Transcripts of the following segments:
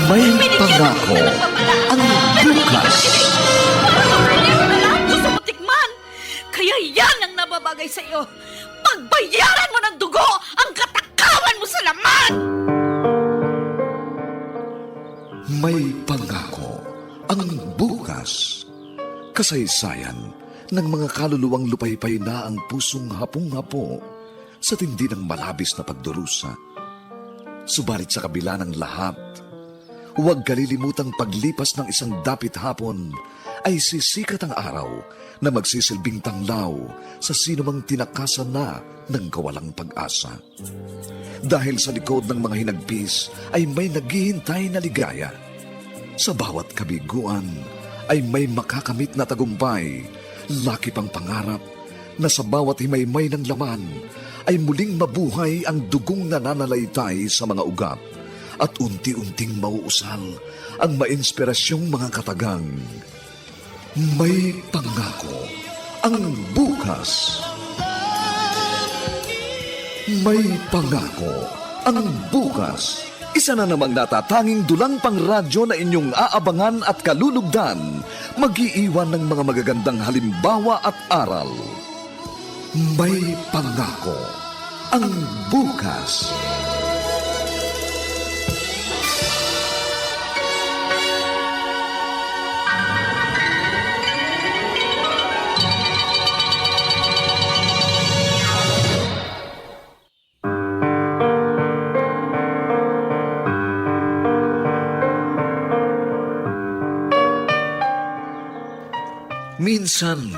May pangako ang bukas. Hindi mo na lahat gusto mo tikman. Kaya yan ang nababagay sa iyo. Pagbayaran mo ng dugo ang katakawan mo sa laman! May pangako ang bukas. Kasaysayan ng mga kaluluwang lupaypay na ang pusong hapong-hapo sa tindi ng malabis na pagdurusa. Subalit sa kabila ng lahat, huwag kalilimutang paglipas ng isang dapit hapon ay sisikat ang araw na magsisilbing tanglaw sa sinumang tinakasan na ng kawalang pag-asa. Dahil sa likod ng mga hinagpis ay may naghihintay na ligaya. Sa bawat kabiguan ay may makakamit na tagumpay, laki pang pangarap na sa bawat himaymay ng laman ay muling mabuhay ang dugong nananalaytay sa mga ugat at unti-unting mauusal ang mainspirasyong mga katagang. May pangako ang bukas. May pangako ang bukas. Isa na namang natatanging dulang pang radyo na inyong aabangan at kalulugdan, mag-iiwan ng mga magagandang halimbawa at aral. May pangako ang bukas. Minsan,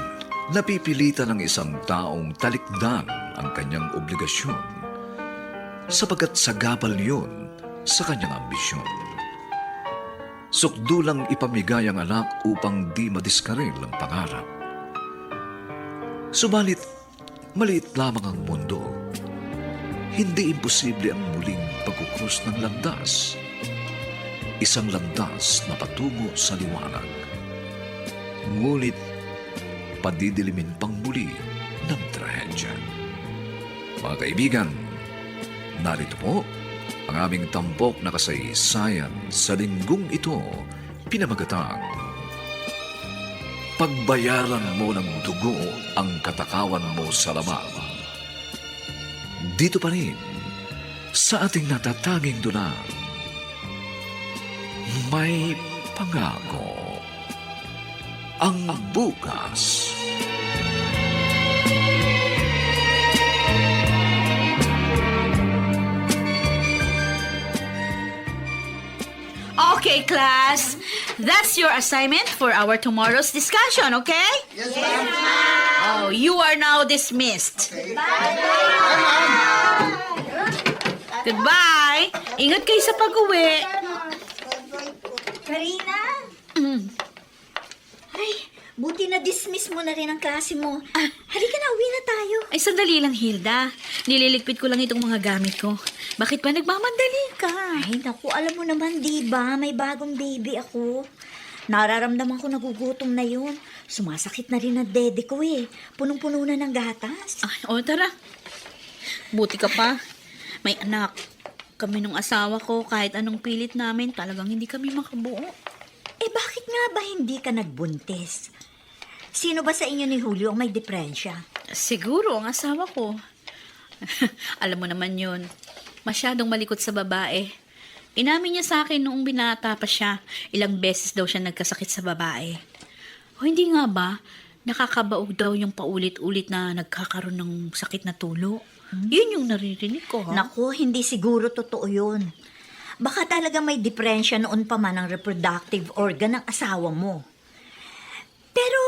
napipilitan ng isang taong talikdan ang kanyang obligasyon sapagkat sagabal yun sa kanyang ambisyon. Sukdulang ipamigay ang anak upang di madiskaril ang pangarap. Subalit, maliit lamang ang mundo. Hindi imposible ang muling pagkukrus ng landas. Isang landas na patungo sa liwanag. Ngunit, padidilimin pang muli ng trahedya. Mga kaibigan, narito po ang aming tampok na kasaysayan sa linggong ito, pinamagatang Pagbayaran mo ng dugo ang katakawan mo sa laman. Dito pa rin, sa ating natatanging dulang, may pangako ang bukas. Okay, class. That's your assignment for our tomorrow's discussion, okay? Yes, ma'am. Oh, you are now dismissed. Goodbye. Ingat kayo sa pag-uwi. Karina? Ay, buti na dismiss mo na rin ang klase mo. Halika na, uwi na tayo. Ay, sandali lang, Hilda. Nililigpit ko lang itong mga gamit ko. Bakit pa nagmamadali ka? Ay, naku, alam mo naman, diba? May bagong baby ako. Nararamdaman ko nagugutom na yun. Sumasakit na rin ang dede ko eh. Punong-puno na ng gatas. Ay, o, tara. Buti ka pa. May anak. Kami nung asawa ko, kahit anong pilit namin, talagang hindi kami makabuo. Eh, bakit nga ba hindi ka nagbuntis? Sino ba sa inyo ni Julio ang may depresya? Siguro, ang asawa ko. Alam mo naman yun. Masyadong malikot sa babae. Inamin niya sa akin noong binata pa siya, ilang beses daw siya nagkasakit sa babae. O hindi nga ba, nakakabaog daw yung paulit-ulit na nagkakaroon ng sakit na tulo. Yun yung naririnig ko, ha? Naku, hindi siguro totoo yun. Baka talaga may depresya noon pa man ang reproductive organ ng asawa mo. Pero,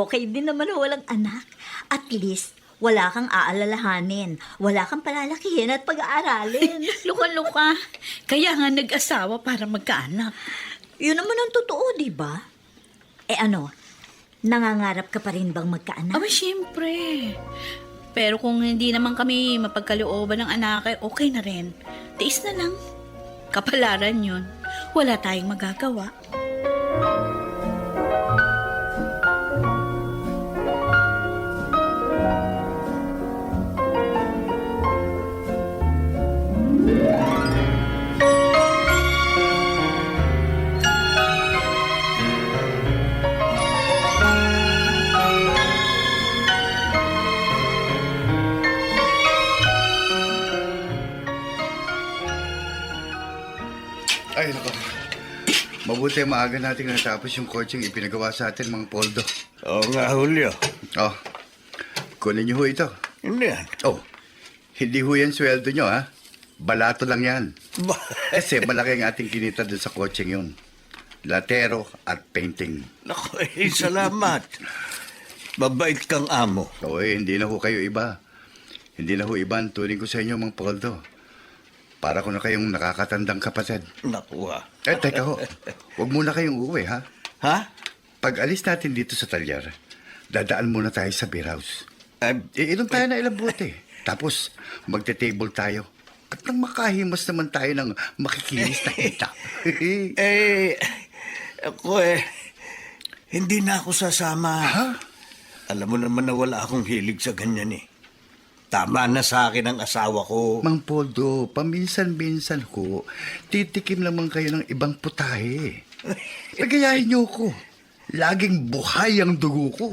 okay din naman na walang anak. At least, wala kang aalalahanin. Wala kang palalakihin at pag-aaralin. Luka-luka. Kaya nga nag-asawa para magkaanak. Yun naman ang totoo, di ba? Eh ano, nangangarap ka pa rin bang magkaanak? Aba, siyempre. Pero kung hindi naman kami mapagkalooban ng anak, okay na rin. Tiis na lang. Kapalaran yun. Wala tayong magagawa. Ay, nako. Mabuti maaga natin natapos yung coaching ipinagawa sa atin, Mang Poldo. Oo nga, Julio. Oh, kunin niyo ho ito. Hindi yan. Oh, hindi ho yan sweldo nyo, ha? Balato lang yan. Kasi malaki ang ating kinita dun sa coaching yun. Latero at painting. Naku, salamat. Mabait kang amo. Oo, hindi na ho kayo iba. Hindi na ho iba ang turing ko sa inyo, Mang Poldo. Para ko na kayong nakakatandang kapatid. Naku, Teka ho. Huwag muna kayong uuwi, ha? Ha? Pag alis natin dito sa talyer, dadaan muna tayo sa beer house. Iinom tayo na ilang bote. Tapos, magte-table tayo. At nang makahimas naman tayo ng makikinis na kita. Ako hindi na ako sasama. Ha? Alam mo naman na wala akong hilig sa ganyan eh. Tama na sa akin ang asawa ko. Mang Poldo, paminsan-minsan ko, titikim naman kayo ng ibang putahe. Pagayahin niyo ko. Laging buhay ang dugo ko.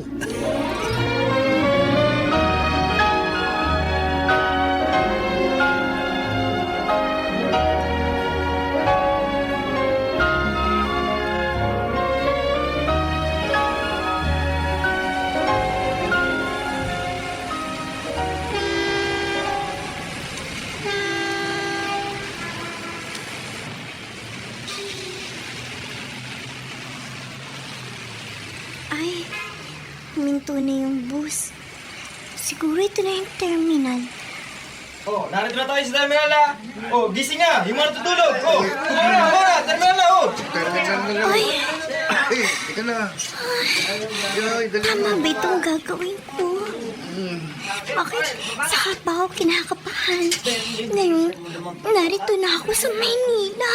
Ay, huminto na yung bus. Siguro ito na yung terminal. Oh, narito na tayo sa terminal na. Oh, gising nga. Yung mga natutulog. Oh, terminal na, oh. Ay, Ika na. Ay, dali tama ba itong gagawin ko? Bakit saka pa ako kinakabahan? Ngayon, narito na ako sa Maynila.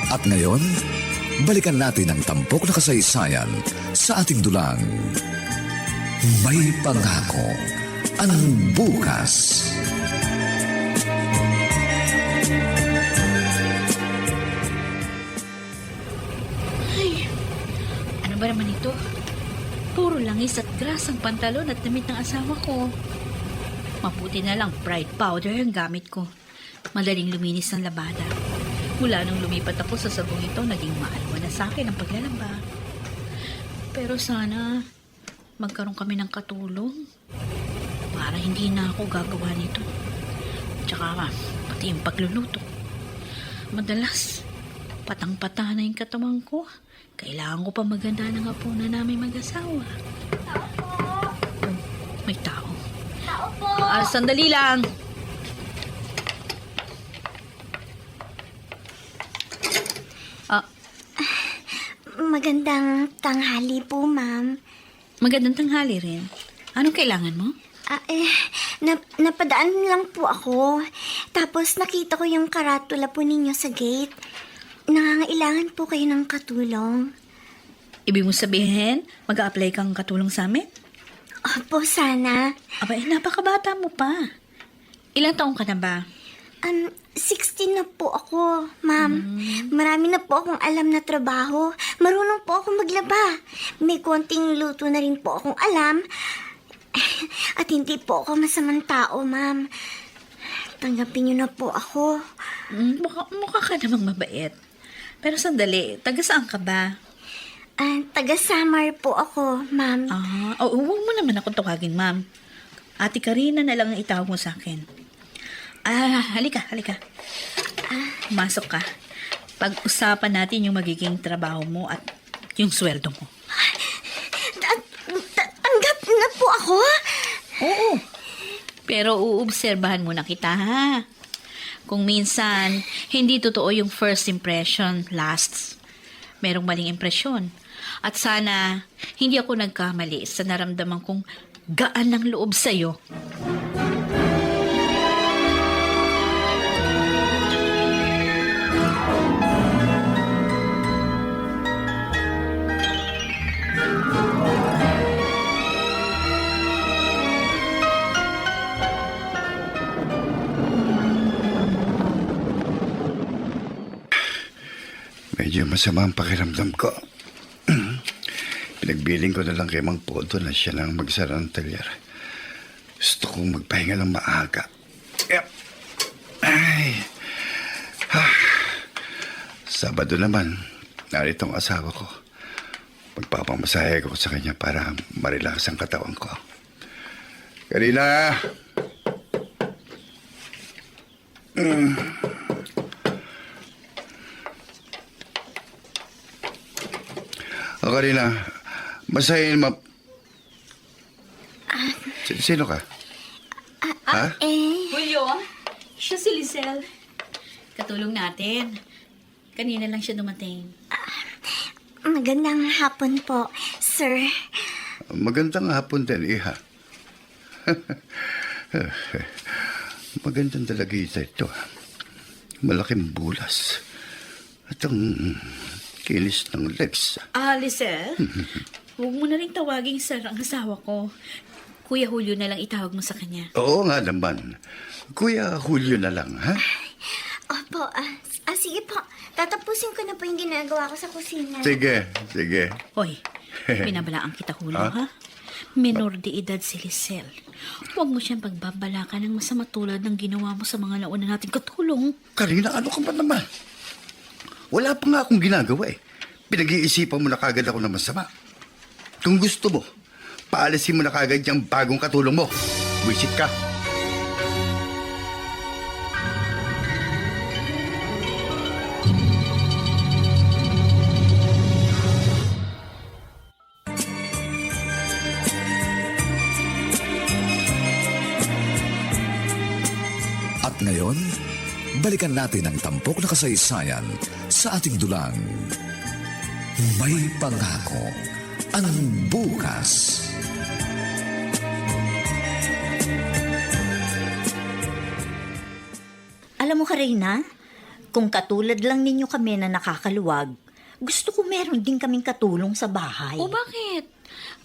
At ngayon, balikan natin ang tampok na kasaysayan sa ating dulang. May pangako ang bukas. Ano ba naman ito? Puro langis at gras ang pantalon at damit ng asawa ko. Mabuti na lang Pride powder ang gamit ko. Madaling luminis ng labada. Mula nung lumipat ako sa sabong ito, naging maalwa na sa akin ang paglalaba. Pero sana magkaroon kami ng katulong para hindi na ako gagawa nito. Tsaka pati yung pagluluto. Madalas, patang-pata na yung katawan ko. Kailangan ko pa maganda ng hapunan namin mag-asawa. Oh, may tao. Sandali lang. Magandang tanghali po, ma'am. Magandang tanghali rin. Anong kailangan mo? Napadaan lang po ako. Tapos nakita ko yung karatula po ninyo sa gate. Nangangailangan po kayo ng katulong. Ibig mo sabihin, mag-a-apply kang katulong sa amin? Opo, sana. Aba, napakabata mo pa. Ilang taong ka na ba? 16 na po ako, ma'am. Marami na po akong alam na trabaho. Marunong po ako maglaba. May konting luto na rin po akong alam. At hindi po ako masamang tao, ma'am. Tanggapin niyo na po ako. Mukha ka namang mabait. Pero sandali, taga saan ka ba? Taga-Samar po ako, ma'am. Huwag mo naman ako tawagin, ma'am. Ate Karina na lang ang itawag mo sa akin. Halika. Masok ka. Pag-usapan natin yung magiging trabaho mo at yung sweldo mo. Tanggap na po ako? Oo. Pero uobserbahan muna kita, ha? Kung minsan, hindi totoo yung first impression lasts. Merong maling impresyon. At sana, hindi ako nagkamali sa naramdaman kong gaan ng loob sa'yo. Medyo masama ang pakiramdam ko. Pinagbiling ko na lang kay Mang Podo na siya lang magsara ng talyer. Gusto kong magpahinga ng maaga. Yep. Ay. Sabado naman, narito ang asawa ko. Magpapamasahe ko sa kanya para marilakas ang katawan ko. Karina! O Karina, masahin mo. Sino ka? Ha? Julio, siya si Lizelle. Katulong natin. Kanina lang siya dumating. Magandang hapon po, sir. Magandang hapon din, Iha. Magandang dalagita ito. Malaking bulas. At ang kinis ng legs. Lizelle, huwag mo na rin tawaging sir ang asawa ko. Kuya Julio na lang itawag mo sa kanya. Oo nga naman. Kuya Julio na lang, ha? Opo, sige po. Tatapusin ko na po yung ginagawa ko sa kusina. Sige, sige. Hoy, binabalaan kita, Julio, ha? Menor de edad si Lizelle. Huwag mo siyang pagbabalakan ng masama tulad ng ginawa mo sa mga nauna nating katulong. Karina, ano ka ba naman? Wala pa nga akong ginagawa eh. Pinag-iisipan mo na kagad ako ng masama. Kung gusto mo, paalisin mo na kagad yung bagong katulong mo. Wisit ka. At ngayon, balikan natin ang tampok na kasaysayan sa ating dulang. May pangako ang bukas. Alam mo, Karina, kung katulad lang ninyo kami na nakakaluwag, gusto ko meron din kaming katulong sa bahay. O bakit?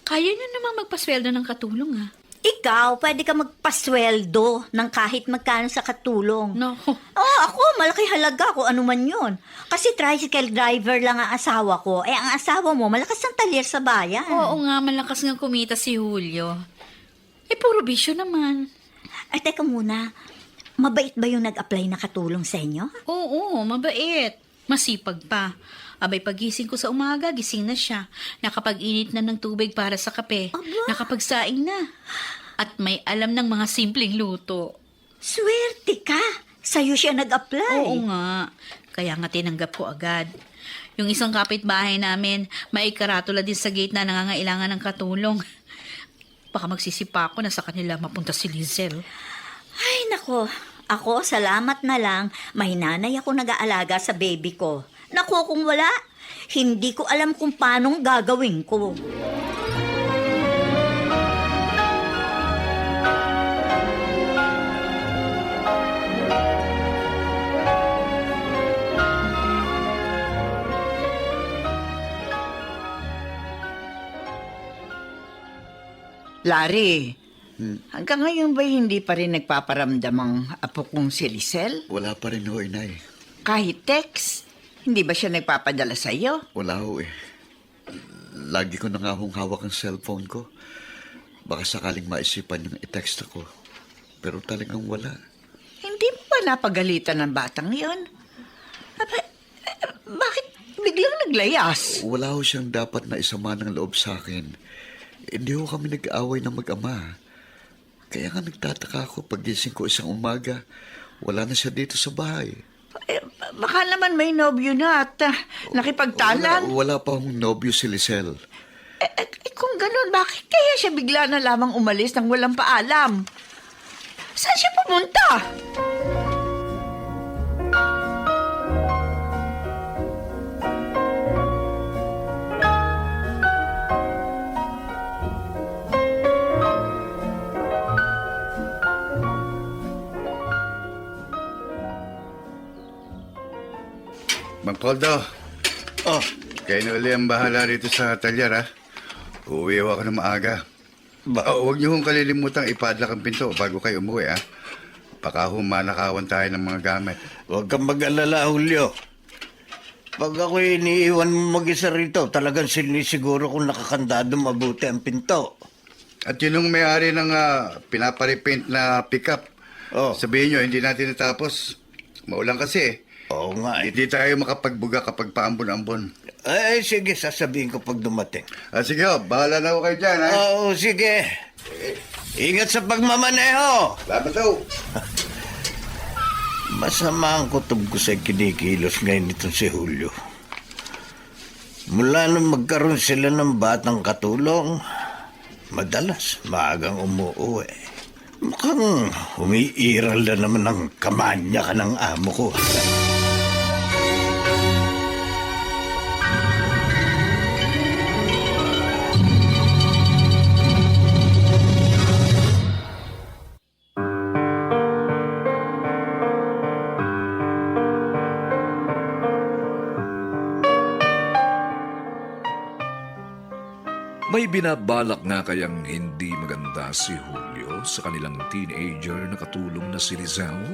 Kaya niyo naman magpasweldo ng katulong, ha? Ikaw, pwede ka magpasweldo ng kahit magkano sa katulong. No. Ako, malaki halaga kung ano man yun. Kasi tricycle driver lang ang asawa ko. Ang asawa mo, malakas ang talyer sa bayan. Oo nga, malakas nga kumita si Julio. Puro bisyo naman. Teka muna, mabait ba yung nag-apply na katulong sa inyo? Oo, mabait. Masipag pa. Abay, pagising ko sa umaga, gising na siya. Nakapag-init na ng tubig para sa kape. Nakapagsaing na. At may alam ng mga simpleng luto. Swerte ka! Sa'yo siya nag-apply. Oo nga. Kaya nga tinanggap ko agad. Yung isang kapitbahay namin, may karatula din sa gate na nangangailangan ng katulong. Baka magsisipa ako na sa kanila mapunta si Lizelle. Ay, nako. Ako, salamat na lang. May nanay ako nag-aalaga sa baby ko. Nako, kung wala, hindi ko alam kung paanong gagawin ko. Larry, hanggang ngayon ba hindi pa rin nagpaparamdam ang apo kong si Lizelle? Wala pa rin ho, inay. Kahit text, hindi ba siya nagpapadala sa iyo? Wala ho eh. Lagi ko na nga hong hawak ang cellphone ko. Baka sakaling maisipan yung i-text ako. Pero talagang wala. Hindi mo ba napagalitan ng batang yon? Bakit biglang naglayas? Wala ho siyang dapat na isama ng loob sa akin. Hindi ho kami nag-aaway ng mag-ama. Kaya nga nagtataka ako pagising ko isang umaga. Wala na siya dito sa bahay. Baka naman may nobyo na at nakipagtalan. Wala pa hong nobyo si Lizelle. Kung ganun, bakit kaya siya bigla na lamang umalis nang walang paalam? Saan siya pumunta? Mang Poldo. Oh, Kayo na uli ang bahala rito sa talyer, ha? Uuwi ako na maaga. Huwag niyo hong kalilimutang ipadlock ang pinto bago kayo umuwi, ha? Baka humanakawan tayo ng mga gamit. Huwag kang mag-alala, Julio. Pag ako iniiwan mo mag-isa rito, talagang sinisiguro kung nakakandado mabuti ang pinto. At yun yung may-ari ng pinaparipaint na pickup. Oh. Sabihin nyo, hindi natin natapos. Maulan kasi eh. Oo nga eh. Hindi tayo makapagbuga kapag paambon-ambon. Ay, sige, sasabihin ko pag dumating. Sige, bahala na ako kayo dyan, ha? Oo, sige. Ingat sa pagmamaneho. Salamat daw. Masama ang kutob ko sa kinikilos ngayon nito si Julio. Mula nung magkaroon sila ng batang katulong, madalas maagang umuuwi. Mukhang umiiral na naman ang kamanya ka ng amo ko. May binabalak nga kayang hindi maganda si Julio sa kanilang teenager na katulong na si Rizal?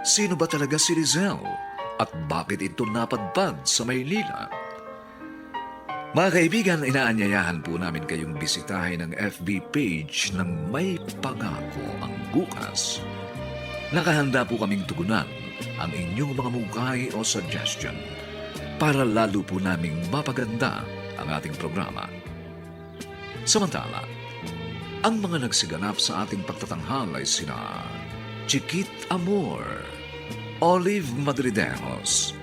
Sino ba talaga si Rizal? At bakit ito napadpad sa Maynila? Mga kaibigan, inaanyayahan po namin kayong bisitahin ang FB page ng May Pangako ang Bukas. Nakahanda po kaming tugunan ang inyong mga mungkahi o suggestion para lalo po naming mapaganda ang ating programa. Samantala, ang mga nagsiganap sa ating pagtatanghal ay sina Chiquit Amor, Olive Madrideros,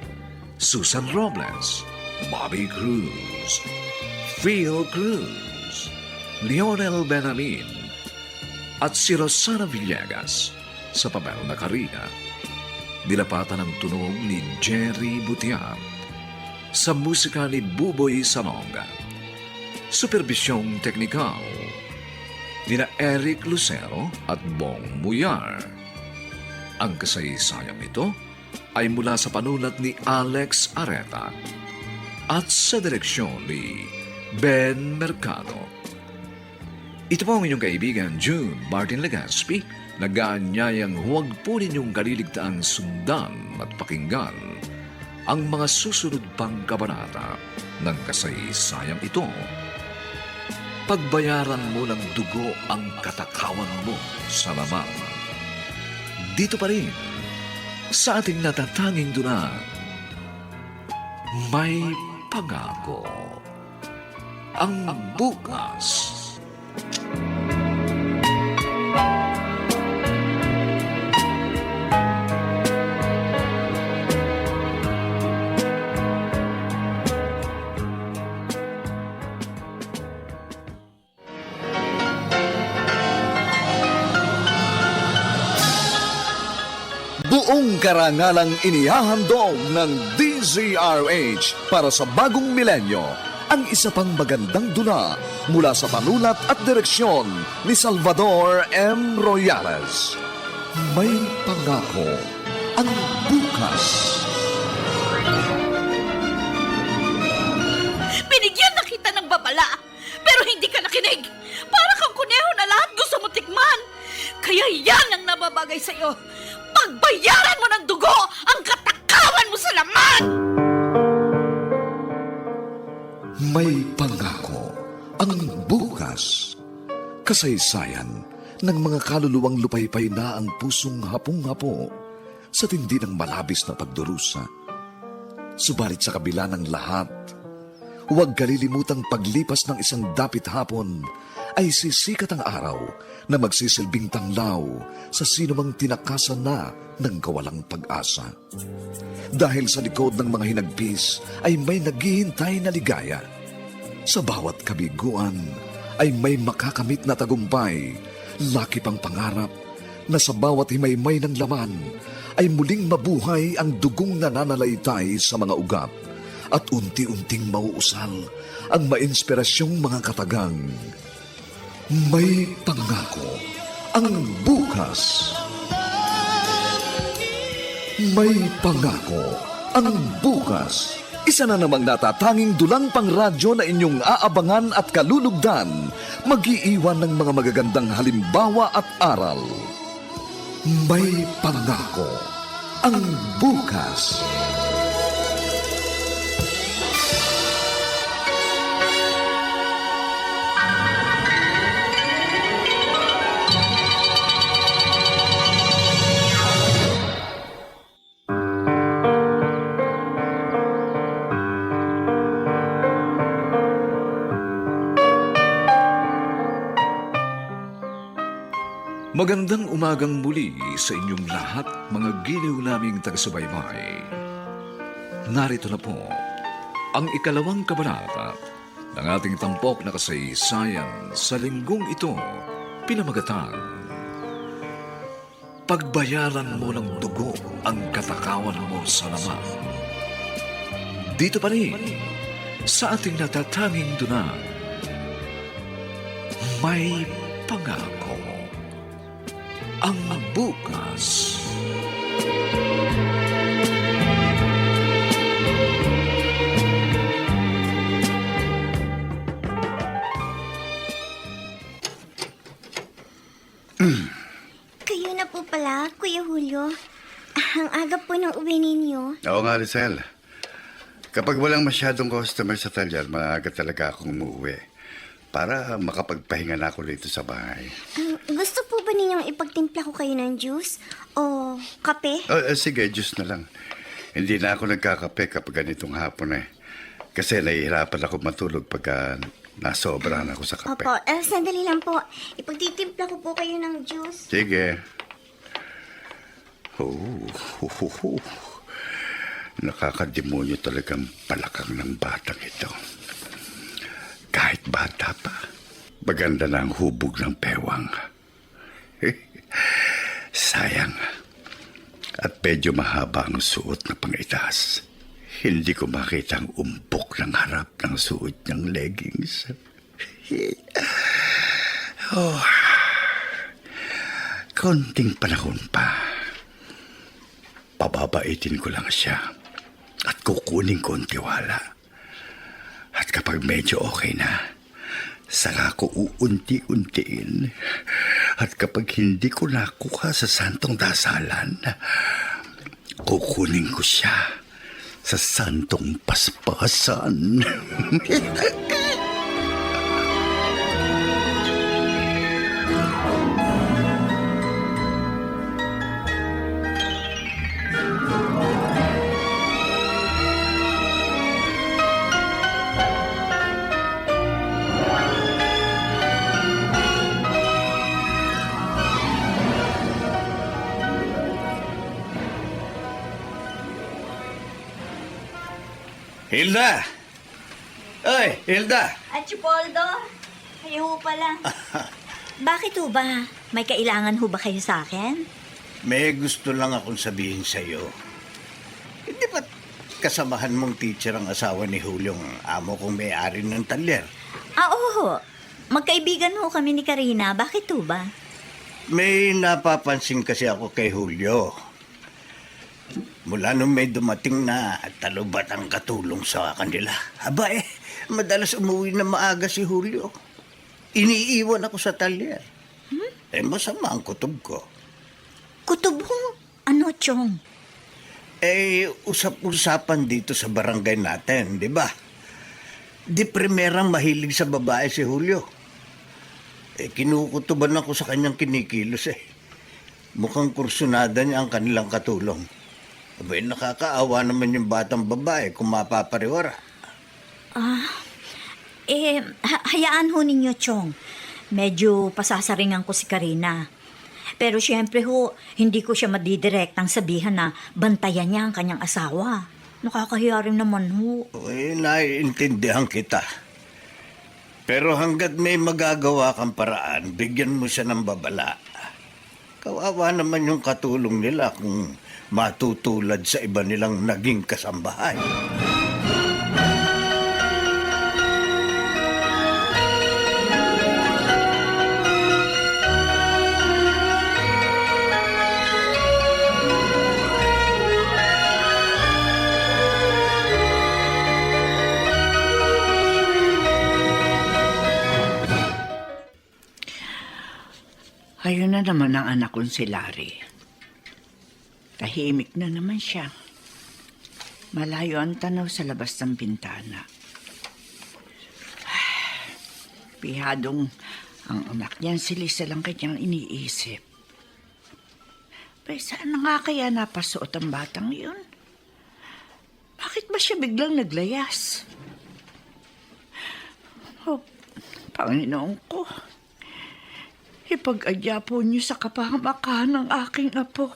Susan Robles, Bobby Cruz, Phil Cruz, Lionel Benamin, at si Rosana Villegas sa papel na Karina. Nilapatan ang tunog ni Jerry Butiat sa musika ni Buboy Salonga. Supervisyong teknikal nina Eric Lucero at Bong Muyar. Ang kasaysayang ito ay mula sa panulat ni Alex Areta at sa direksyon ni Ben Mercado. Ito po ang inyong kaibigan June Martin Legaspi, nag-aanyayang huwag po ninyong kaliligtaang sundan at pakinggan ang mga susunod pang kabanata ng kasaysayang ito. Pagbayaran mo ng dugo ang katakawan mo sa lamang. Dito pa rin, sa ating natatanging duna, May Pangako ang Bukas. Buong karangalang inihahandog ng DZRH para sa bagong milenyo ang isa pang magandang dula mula sa panulat at direksyon ni Salvador M. Royales. May Pangako ang Bukas. Binigyan na kita ng babala, pero hindi ka nakinig. Para kang kuneho na lahat gusto mo tikman. Kaya yan ang nababagay sa'yo. Pagbayaran mo ng dugo ang katakawan mo sa laman! May Pangako ang Bukas. Kasaysayan ng mga kaluluwang lupaypay na ang pusong hapong-hapo sa tindi ng malabis na pagdurusa. Subalit sa kabila ng lahat, huwag kalilimutang paglipas ng isang dapit hapon ay sisikat ang araw na magsisilbing tanglaw sa sinumang tinakasan na ng kawalang pag-asa. Dahil sa likod ng mga hinagpis ay may naghihintay na ligaya. Sa bawat kabiguan ay may makakamit na tagumpay, laki pang pangarap na sa bawat himaymay ng laman ay muling mabuhay ang dugong nananalaytay sa mga ugat at unti-unting mauusal ang mainspirasyong mga katagang. May Pangako ang Bukas. May Pangako ang Bukas. Isa na namang natatanging dulang pangradyo na inyong aabangan at kalulugdan, mag-iiwan ng mga magagandang halimbawa at aral. May Pangako ang Bukas. Magandang umagang muli sa inyong lahat, mga giliw naming taga-subaybay. Narito na po ang ikalawang kabanata ng ating tampok na kasaysayan sa linggong ito, pinamagatang Pagbayaran mo ng dugo ang katakawan mo sa laman. Dito pa rin sa ating natatanging dunang, may pangako ang bukas. Kayo na po pala, Kuya Julio. Ang aga po ng uwi ninyo. Oo nga, Rizal. Kapag walang masyadong customer sa talyar, maaga talaga akong umuwi. Para makapagpahinga na ako dito sa bahay. Gusto po ba ninyong ipagtimpla ko kayo ng juice? O kape? Sige, juice na lang. Hindi na ako nagkakape kapag ganitong hapon eh. Kasi nahihirapan ako matulog pagka nasobrahan ako sa kape. Opo, sandali lang po. Ipagtitimpla ko po kayo ng juice. Sige. Nakakademonyo talagang palakang ng batang ito. Kahit bata pa, maganda na ang hubog ng pewang. Sayang. At medyo mahaba ang suot na pangitaas. Hindi ko makita ang umpok ng harap ng suot niyang leggings. Konting panahon pa. Pababaitin ko lang siya at kukunin ko ang tiwala. At kapag medyo okay na, saka ko uunti-untiin. At kapag hindi ko nakuha sa santong dasalan, kukunin ko siya sa santong paspasan. Hilda! Oy, Hilda! Archipoldo, kayo ho pala. Bakit ho ba? May kailangan ho ba kayo sa akin? May gusto lang akong sabihin sa'yo. Hindi ba kasamahan mong teacher ang asawa ni Julio ang amo kong may-ari ng talyer? Oo. Magkaibigan ho kami ni Karina. Bakit ho ba? May napapansin kasi ako kay Julio. Mula nung may dumating na talubat ang katulong sa kanila. Aba madalas umuwi na maaga si Julio. Iniiwan ako sa talyer. Masama ang kutob ko. Kutob ho? Ano, Chong? Usap-usapan dito sa barangay natin, di ba? Di primerang mahilig sa babae si Julio. Kinukutuban ako sa kanyang kinikilos Mukhang kursunada niya ang kanilang katulong. Abay, nakakaawa naman yung batang babae kung mapapariwara. Hayaan ho ninyo, Chong. Medyo pasasaringan ko si Karina. Pero syempre ho, hindi ko siya madidirektang sabihan na bantayan niya ang kanyang asawa. Nakakahiya rin naman ho. Naiintindihan kita. Pero hanggat may magagawa kang paraan, bigyan mo siya ng babala. Kawawa naman yung katulong nila kung matutulad sa iba nilang naging kasambahay. Ayun na naman ang anak kong si Larry. Tahimik na naman siya. Malayo ang tanaw sa labas ng bintana. Pihadong ang anak niyan si Lisa lang kanyang iniisip. Pero saan na nga kaya napasuot ang batang yun? Bakit ba siya biglang naglayas? Oh, Panginoon ko. ipag-adya po niyo sa kapahamakan ng aking apo.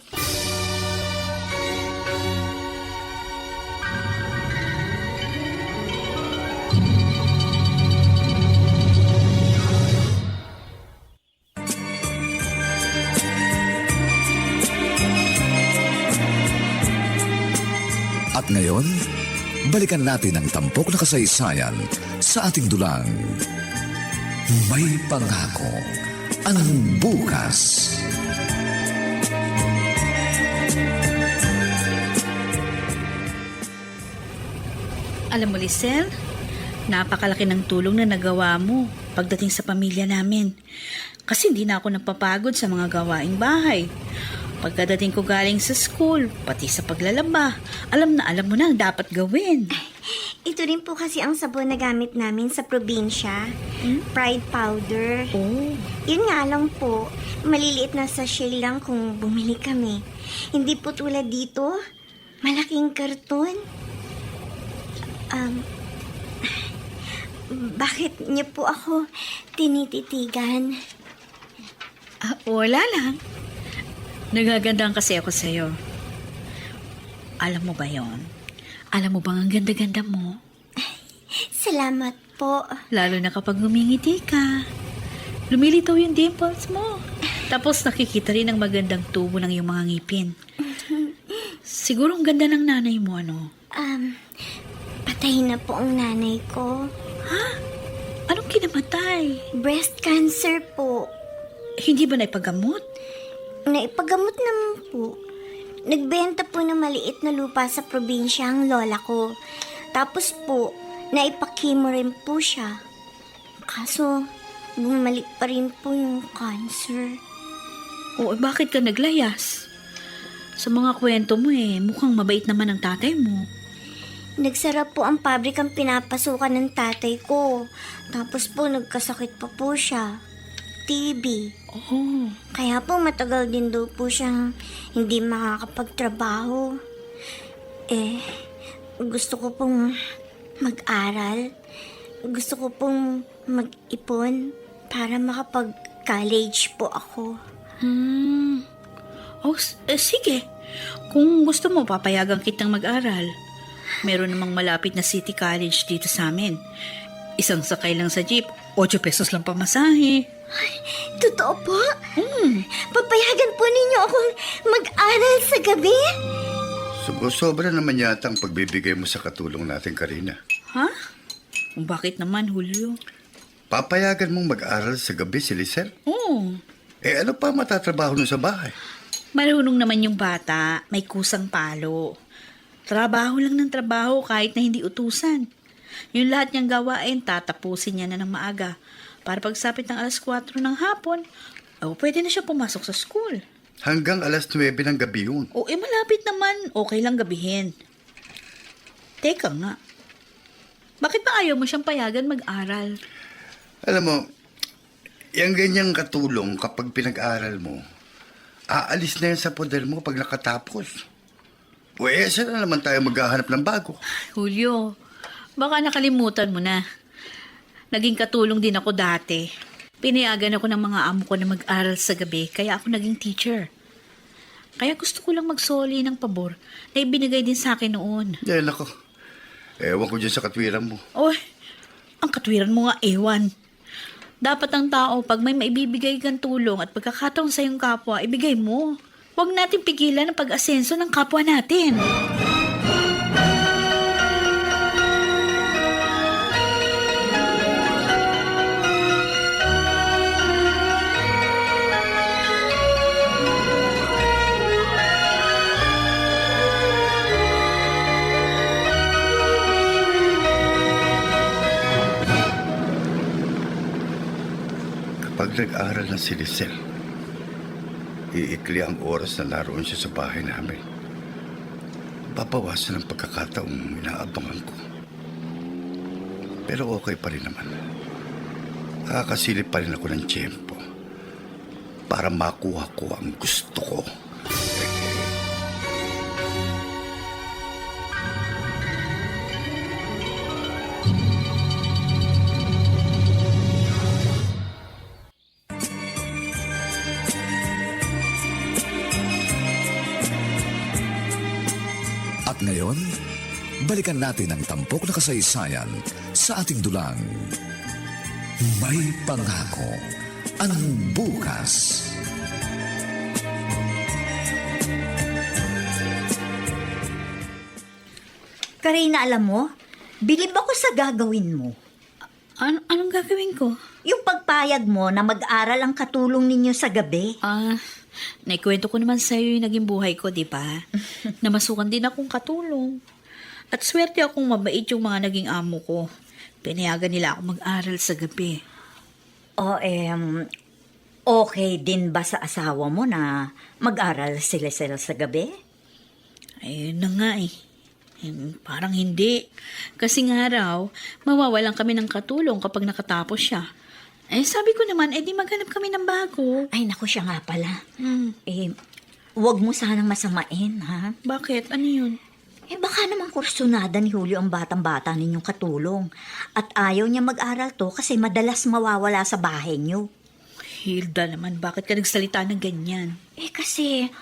At ngayon, balikan natin ang tampok na kasaysayan sa ating dulang. May pangako ang bukas. Alam mo, Lisel, napakalaki ng tulong na nagawa mo pagdating sa pamilya namin. Kasi hindi na ako napapagod sa mga gawaing bahay. Pagkadating ko galing sa school, pati sa paglalaba, alam mo na ang dapat gawin. Ito rin po kasi ang sabon na gamit namin sa probinsya. Pride powder. Oh, Yun nga lang po, maliliit na sachet lang kung bumili kami. Hindi po tulad dito, malaking karton. Bakit niyo po ako tinititigan? wala lang. Nagagandang kasi ako sa'yo. Alam mo ba yon? Alam mo bang ang ganda-ganda mo? Salamat po. Lalo na kapag ngumingiti ka. Lumilitaw yung dimples mo. Tapos nakikita rin ang magandang tubo ng iyong mga ngipin. Siguro ang ganda ng nanay mo, ano? Patay na po ang nanay ko. Ha? Anong kinamatay? Breast cancer po. Hindi ba naipagamot? Naipagamot naman po. Nagbenta po ng maliit na lupa sa probinsya ang lola ko. Tapos po, naipakimo rin po siya. Kaso, bumalik pa rin po yung cancer. O bakit ka naglayas? Sa mga kwento mo mukhang mabait naman ang tatay mo. Nagsara po ang pabrikang pinapasukan ng tatay ko. Tapos po, nagkasakit pa po siya. TB. Oh, Kaya po matagal din daw po siyang hindi makakapagtrabaho. Gusto ko pong mag-aral. Gusto ko pong mag-ipon para makapag-college po ako. Sige. Kung gusto mo, papayagan kitang mag-aral. Meron namang malapit na city college dito sa amin. Isang sakay lang sa jeep, 8 pesos lang pamasahe. Totoo po? Papayagan po ninyo akong mag-aral sa gabi? Sobra naman yata ang pagbibigay mo sa katulong natin, Karina. Ha? Bakit naman, Julio? Papayagan mong mag-aral sa gabi si Lisel? Oo. Ano pa matatrabaho nun sa bahay? Marunong naman yung bata, may kusang palo. Trabaho lang ng trabaho kahit na hindi utusan. Yung lahat niyang gawain, tatapusin niya na ng maaga. Para pagsapit ng alas 4 ng hapon, pwede na siya pumasok sa school. Hanggang alas 9 ng gabi yun. Malapit naman. Okay lang gabihin. Teka nga. Bakit ba ayaw mo siyang payagan mag-aral? Alam mo, yung ganyang katulong kapag pinag-aral mo, aalis na yan sa poder mo pag nakatapos. Saan na naman tayo maghahanap ng bago? Julio, baka nakalimutan mo na. Naging katulong din ako dati. Pinayagan ako ng mga amo ko na mag-aral sa gabi, kaya ako naging teacher. Kaya gusto ko lang magsoli ng pabor na ibinigay din sa akin noon. Nako. Ewan ko dyan sa katwiran mo. Ang katwiran mo nga ewan. Dapat ang tao, pag may maibibigay kang tulong at pagkakataon sa iyong kapwa, ibigay mo. Huwag natin pigilan ang pag-asenso ng kapwa natin. Pag nag-aral na si Lisel, iikli ang oras na naroon siya sa bahay namin. Babawasan ang pagkakataong inaabangan ko. Pero okay pa rin naman. Kakasilip pa rin ako ng tiyempo para makuha ko ang gusto ko. At ngayon, balikan natin ang tampok na kasaysayan sa ating dulang. May pangako ang bukas. Karina, alam mo, bilib ako sa gagawin mo. Anong gagawin ko? Yung pagpayag mo na mag-aral ang katulong ninyo sa gabi. Naikwento ko naman sa'yo yung naging buhay ko, di ba? Namasukan din akong katulong. At swerte akong mabait yung mga naging amo ko. Pinayagan nila ako mag-aral sa gabi. Okay din ba sa asawa mo na mag-aral sila sa gabi? Ayun na nga eh. Parang hindi. Kasi nga raw, mawawalan kami ng katulong kapag nakatapos siya. Sabi ko naman, di maghanap kami ng bago. Ay, naku, siya nga pala. Huwag mo sanang masamain, ha? Bakit? Ano yun? Baka naman kursunada ni Julio ang batang-bata ninyong katulong. At ayaw niya mag-aral to kasi madalas mawawala sa bahay niyo. Hilda naman, bakit ka nagsalita ng ganyan? Kasi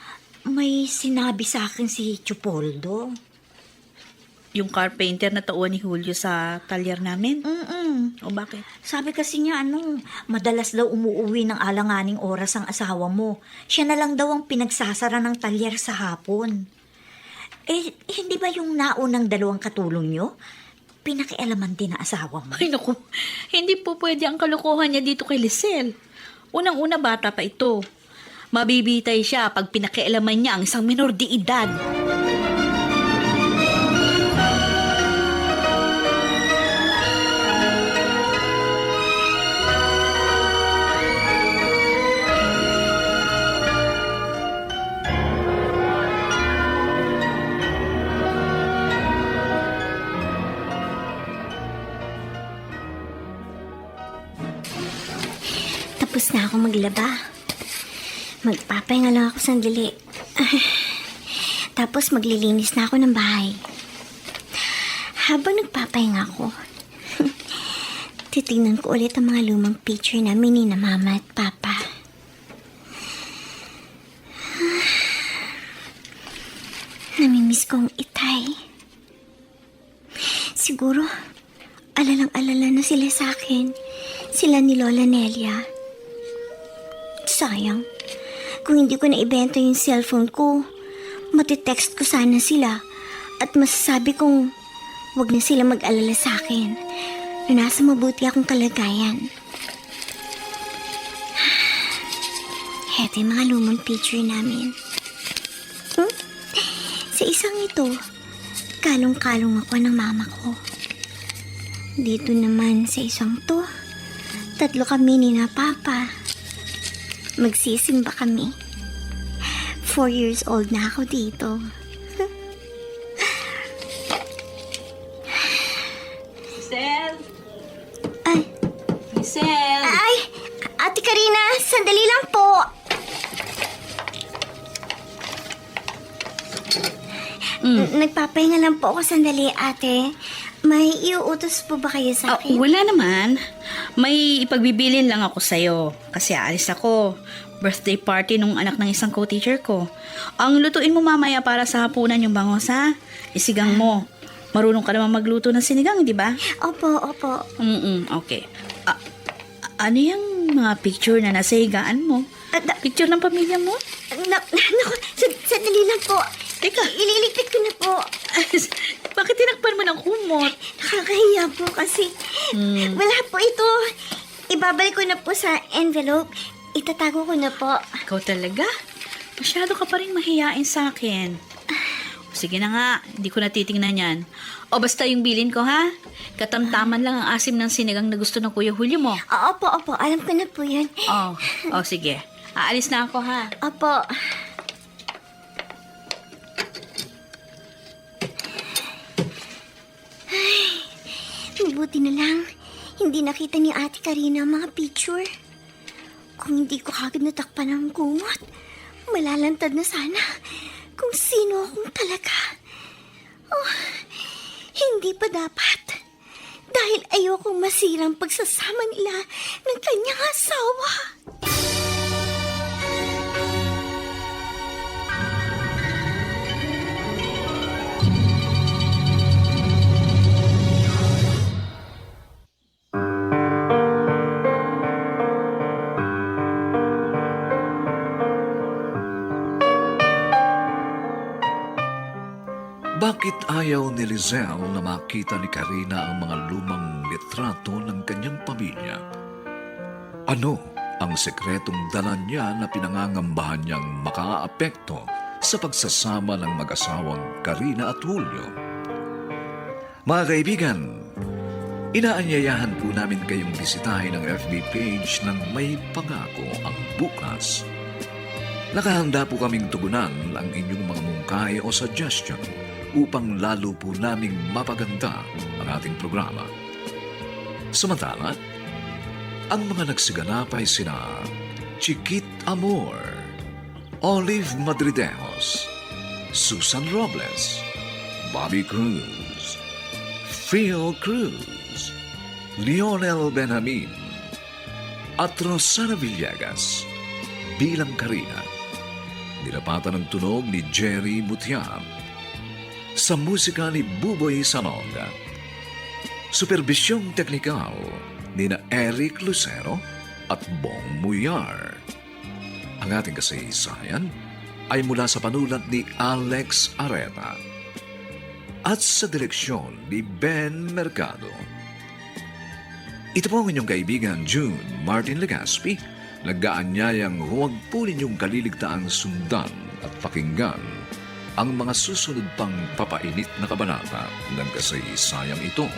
may sinabi sa akin si Chupoldo. Yung carpenter na tauhan ni Julio sa talyer namin? O bakit? Sabi kasi niya, madalas daw umuuwi ng alanganing oras ang asawa mo. Siya na lang daw ang pinagsasara ng talyer sa hapon. Hindi ba yung naunang dalawang katulong nyo, pinakialaman din na asawa mo? Ay naku, hindi po pwede ang kalokohan niya dito kay Lisel. Unang-una bata pa ito. Mabibitay siya pag pinakialaman niya ang isang minor de edad. Tapos na ako maglaba. Magpapahinga lang ako sandali. Tapos maglilinis na ako ng bahay. Habang nagpapahinga ako, titingnan ko ulit ang mga lumang picture namin ni na Mama at Papa. Namimiss ko ang itay. Siguro, alalang-alala na sila sa akin. Sila ni Lola Nelia. Sayang. Kung hindi ko na ibenta yung cellphone ko, matitext ko sana sila at masasabi kong wag na sila mag-alala sa akin na nasa mabuti akong kalagayan. Heto yung mga lumang picture namin. Sa isang ito, kalong-kalong ako ng mama ko. Dito naman sa isang to, 3 kami ni na Papa. Magsisimba kami. 4 years old na ako dito. Lisel! Ay, Lisel! ay, Ate Karina, sandali lang po. Nagpapahinga lang po ako sandali, ate. May iuutos po ba kayo sa akin? Wala naman. May ipagbibilin lang ako sa'yo. Kasi aalis ako. Birthday party nung anak ng isang co-teacher ko. Ang lutuin mo mamaya para sa hapunan yung bangos, ha? Isigang mo. Marunong ka naman magluto ng sinigang, di ba? Opo, opo. Okay. Ano yung mga picture na nasa higaan mo? Picture ng pamilya mo? Naku, sandali lang po. Teka. Ililigpit ko na po. Bakit tinakpan mo ng kumot? Nakakahiya po kasi wala po ito. Ibabalik ko na po sa envelope. Itatago ko na po. Ikaw talaga? Masyado ka pa rin mahiyain sa akin. Sige na nga, hindi ko natitingnan yan. O basta yung bilin ko, ha? Katamtaman lang ang asim ng sinigang na gusto ng Kuya Julio mo. Opo. Alam ko na po yan. Sige. Aalis na ako, ha? Opo. Mabuti na lang. Hindi nakita ni Ate Karina ang mga picture. Kung hindi ko kagad natakpan ng kumot, malalantad na sana kung sino akong talaga. Hindi pa dapat. Dahil ayokong masirang pagsasama nila ng kanyang asawa. Bakit ayaw ni Lizelle na makita ni Karina ang mga lumang litrato ng kanyang pamilya? Ano ang sekretong dala niya na pinangangambahan niyang makaapekto sa pagsasama ng mag-asawang Karina at Julio? Mga kaibigan, inaanyayahan po namin kayong bisitahin ang FB page ng May Pangako ang Bukas. Nakahanda po kaming tugunan ang inyong mga mungkahi o suggestion upang lalo po naming mapaganda ang ating programa. Samantala, ang mga nagsiganap ay sina Chiquit Amor, Olive Madridejos, Susan Robles, Bobby Cruz, Phil Cruz, Lionel Benjamin, at Rosana Villegas bilang Karina. Nilapatan ng tunog ni Jerry Mutiap. Sa musika ni Buboy Salonga. Superbisyong teknikal ni na Eric Lucero at Bong Muyar. Ang ating kasaysayan ay mula sa panulat ni Alex Areta at sa direksyon ni Ben Mercado. Ito po ang inyong kaibigan June Martin Legaspi, nag-aanyayang huwag po ninyong kaliligtaang sundan at pakinggan ang mga susunod pang papainit na kabanata ng kasaysayang ito.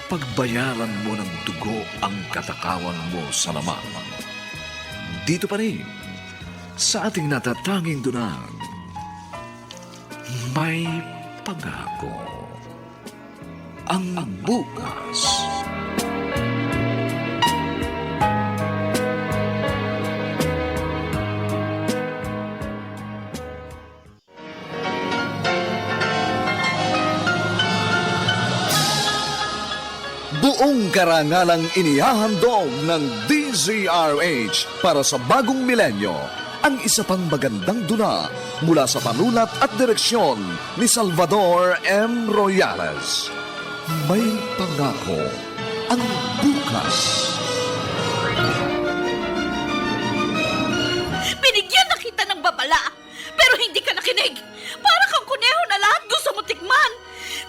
Pagbayaran mo ng dugo ang katakawan mo sa laman. Dito pa rin, sa ating natatanging dunang, May Pangako ang Bukas. Buong karangalang inihahandog ng DZRH para sa bagong milenyo ang isa pang magandang dula mula sa panulat at direksyon ni Salvador M. Royales. May Pangako ang Bukas. Binigyan na kita ng babala, pero hindi ka nakinig. Para kang kuneho na lahat gusto mo tikman.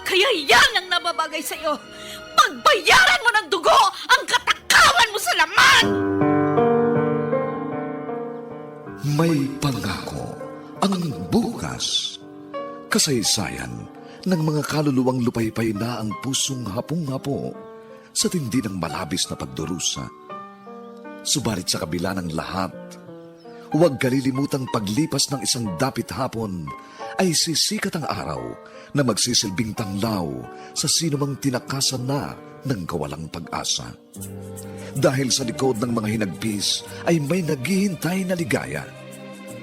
Kaya yan ang nababagay sa'yo. Pagbayaran mo ng dugo ang katakawan mo sa laman! May Pangako ang Bukas. Kasaysayan ng mga kaluluwang lupaypay na ang pusong hapong-hapo sa tindi ng malabis na pagdurusa. Subalit sa kabila ng lahat, huwag kalilimutang paglipas ng isang dapit hapon ay sisikat ang araw na magsisilbing tanglaw sa sinumang tinakasan na ng kawalang pag-asa. Dahil sa likod ng mga hinagpis ay may naghihintay na ligaya.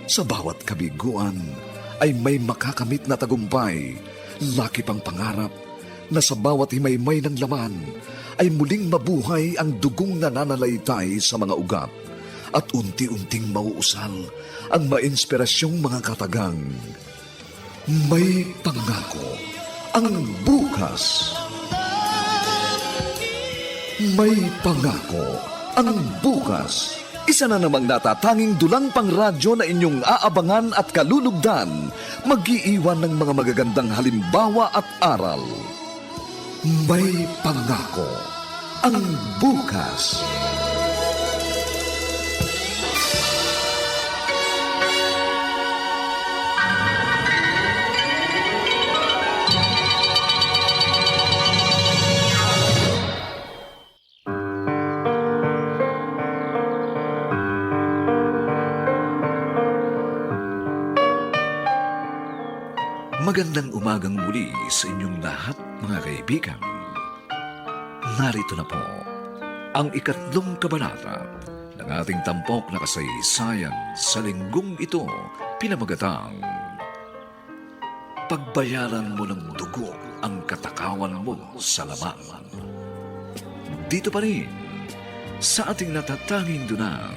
Sa bawat kabiguan ay may makakamit na tagumpay, laki pang pangarap na sa bawat himaymay ng laman ay muling mabuhay ang dugong nananalaytay sa mga ugat at unti-unting mauusal ang mainspirasyong mga katagang. May Pangako ang Bukas. May Pangako ang Bukas. Isa na namang natatanging dulang pangradyo na inyong aabangan at kalulugdan, mag-iiwan ng mga magagandang halimbawa at aral. May Pangako ang Bukas. Magandang umagang muli sa inyong lahat, mga kaibigan. Narito na po ang ikatlong kabanata ng ating tampok na kasaysayan sa linggong ito, pinamagatang Pagbayaran mo ng dugo ang katakawan mo sa laman. Dito pa rin sa ating natatanging dunang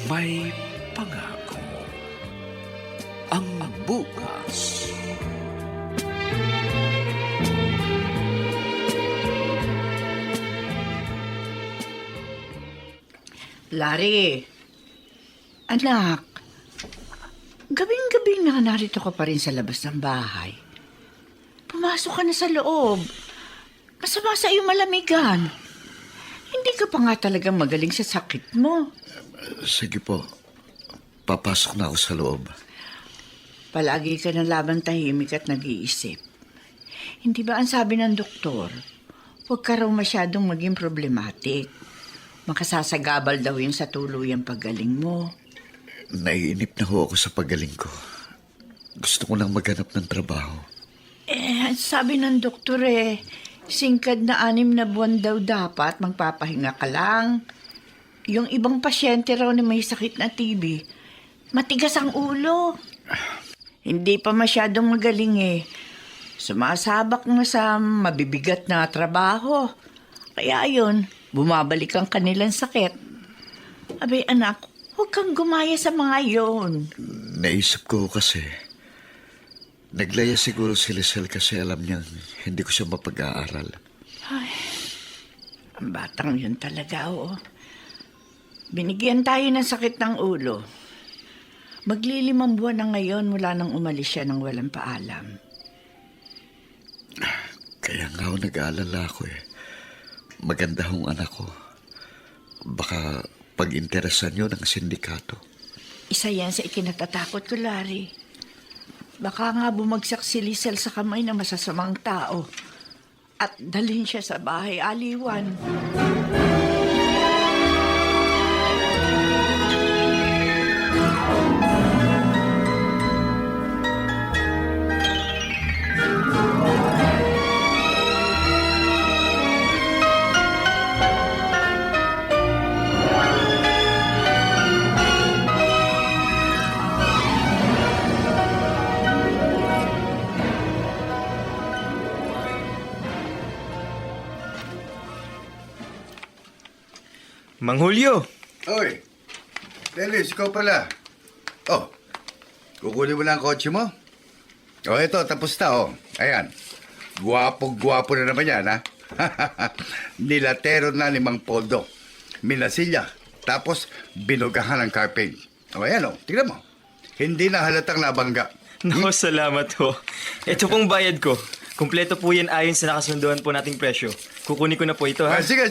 May Pangako ang Bukas. Larry, anak, Gabing-gabi na narito ka pa rin sa labas ng bahay. Pumasok ka na sa loob. Masama sa iyo malamigan. Hindi ka pa nga talagang magaling sa sakit mo. Sige po. Papasok na ako sa loob. Palagi ka ng laban tahimik at nag-iisip. Hindi ba ang sabi ng doktor, huwag ka raw masyadong maging problematic. Makasasagabal daw yun sa tuluyang paggaling mo. Naiinip na ho ako sa paggaling ko. Gusto ko nang maghanap ng trabaho. Sabi ng doktor singkad na 6 na buwan daw dapat magpapahinga ka lang. Yung ibang pasyente raw na may sakit na TB, matigas ang ulo. Hindi pa masyadong magaling Sumasabak na sa mabibigat na trabaho. Kaya yun, bumabalik ang kanilang sakit. Abay anak, huwag kang gumaya sa mga yon. Naisip ko kasi, naglaya siguro si Lisel kasi alam niyang hindi ko siya mapag-aaral. Ay, ang batang yun talaga, Binigyan tayo ng sakit ng ulo. Maglilimang buwan na ngayon mula nang umalis siya ng walang paalam. Kaya nga ako nag-aalala ako Maganda hong anak ko. Baka pag-interesan yun ng sindikato. Isa yan sa ikinatatakot ko, Larry. Baka nga bumagsak si Lisel sa kamay ng masasamang tao at dalhin siya sa bahay aliwan. Mang Julio! Oy, Dennis, ikaw pala. Oh, kukunin mo na ang kotse mo? Oh, ito, tapos na, Ayan. Guwapo na naman yan, ha? Nilatero na ni Mang Poldo. Minasilya. Tapos, binugahan ng carpet. Ayan, tignan mo. Hindi na halatang nabangga. Naku, salamat ho. Ito pong bayad ko. Kumpleto po yan ayon sa nakasunduan po nating presyo. Kukunin ko na po ito, ha? Sige.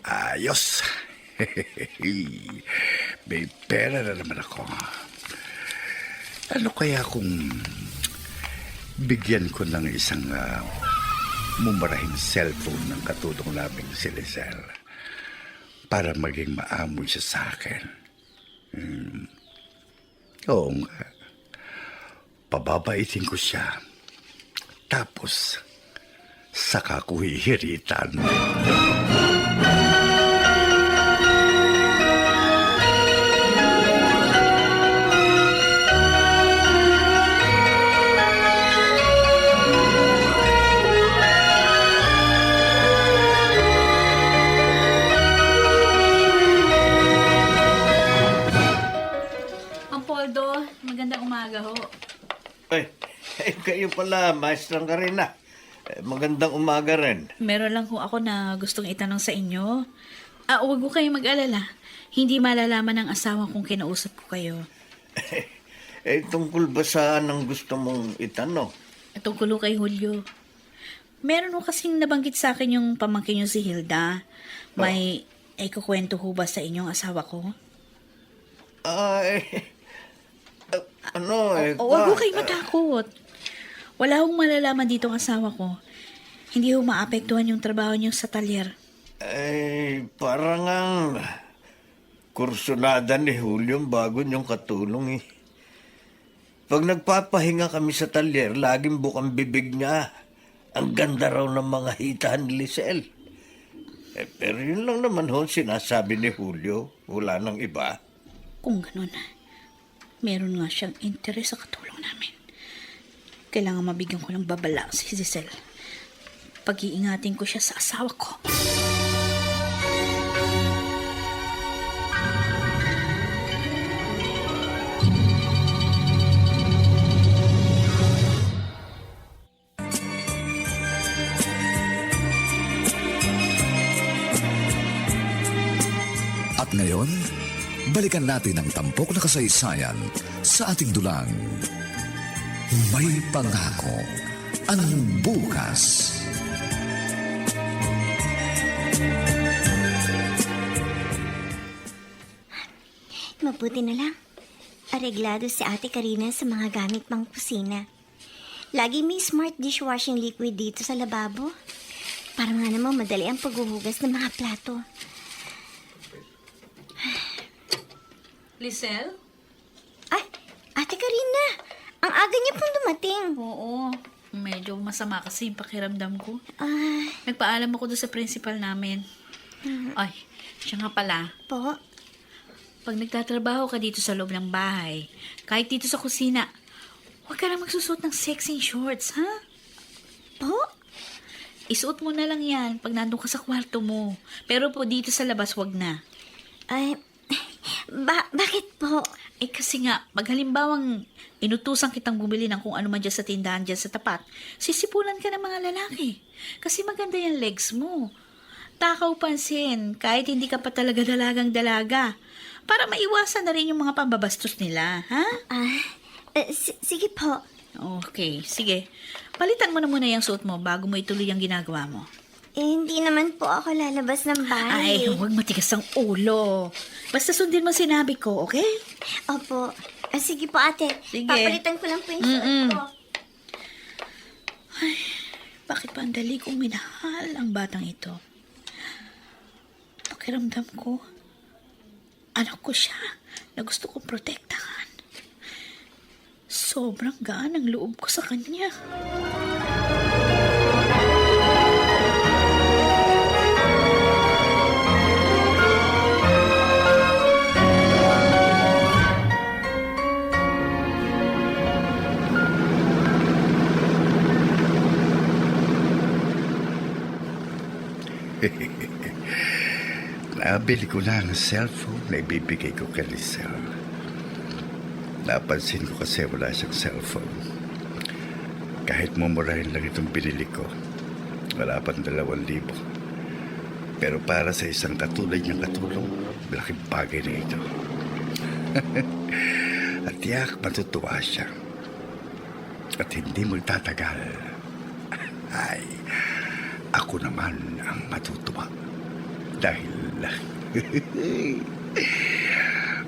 Ayos. May pera na naman ako. Ano kaya kung bigyan ko ng isang mumarahing cellphone ng katulong naming si Lisel para maging maamoy siya sa akin? Oo nga. Pababaitin ko siya. Tapos, saka ko hihiritan. Poldo, magandang umaga ho. Ay, kayo pala, maestrang ka rin magandang umaga rin. Meron lang ho ako na gustong itanong sa inyo. Huwag ko kayong mag-alala. Hindi malalaman ng asawa kong kinausap ko kayo. Tungkol ba saan ang gusto mong itanong? Tungkol ho kay Julio. Meron ho kasing nabanggit sa akin yung pamangkin niyo si Hilda. May kukwento ho ba sa inyong asawa ko? Huwag ho kayong matakot. Wala hong malalaman dito ang asawa ko. Hindi ho maapektuhan yung trabaho niyo sa talyer. Parang ang kursunada ni Julio bago niyong katulong Pag nagpapahinga kami sa talyer, laging bukang bibig niya. Ang ganda raw ng mga hitahan ni Lisel. Pero yun lang naman sinasabi ni Julio. Wala nang iba. Kung ganun, meron nga siyang interes sa katulong namin. Kailangan mabigyan ko ng babala si Giselle. Pag-iingatin ko siya sa asawa ko. At ngayon, balikan natin ang tampok na kasaysayan sa ating dulang. May pangako ang bukas. Mabuti na lang. Areglado si Ate Karina sa mga gamit pang kusina. Lagi may smart dishwashing liquid dito sa lababo. Para nga naman madali ang paghuhugas ng mga plato. Lisel? Ay, Ate Karina! Ang aga niya pong dumating. Oo. Medyo masama kasi yung pakiramdam ko. Ah, Nagpaalam ako doon sa principal namin. Ay, siya nga pala. po. Pag nagtatrabaho ka dito sa loob ng bahay, kahit dito sa kusina, huwag ka na magsusuot ng sexy shorts, ha? Po? Isuot mo na lang yan pag nandun ka sa kwarto mo. Pero po dito sa labas, wag na. Ay, bakit po? Eh kasi nga, pag halimbawang inutusan kitang bumili ng kung ano man dyan sa tindahan dyan sa tapat, sisipulan ka ng mga lalaki. Kasi maganda yung legs mo. Takaw pansin, kahit hindi ka pa talaga dalagang dalaga. Para maiwasan na rin yung mga pambabastos nila, ha? Sige po. Okay, sige. Palitan mo na muna yung suot mo bago mo ituloy ang ginagawa mo. Hindi naman po ako lalabas ng bahay. Ay, huwag matigas ang ulo. Basta sundin mo sinabi ko, okay? Opo. Sige po, ate. Sige. Papalitan ko lang po yung suot ko. Bakit pa ang dali kong minahal ang batang ito? Pakiramdam ko, anak ko siya na gusto kong protektahan. Sobrang gaan ang loob ko sa kanya. Nabili ko na ang cellphone na ibibigay ko kay Lisel. Napansin ko kasi wala siyang cellphone. Kahit mumurahin lang itong binili ko, wala pang 2,000. Pero para sa isang katulad niyang katulong, malaking bagay na ito. At tiyak matutuwa siya. At hindi mo tatagal. Ay, ako naman ang matutuwa. Dahil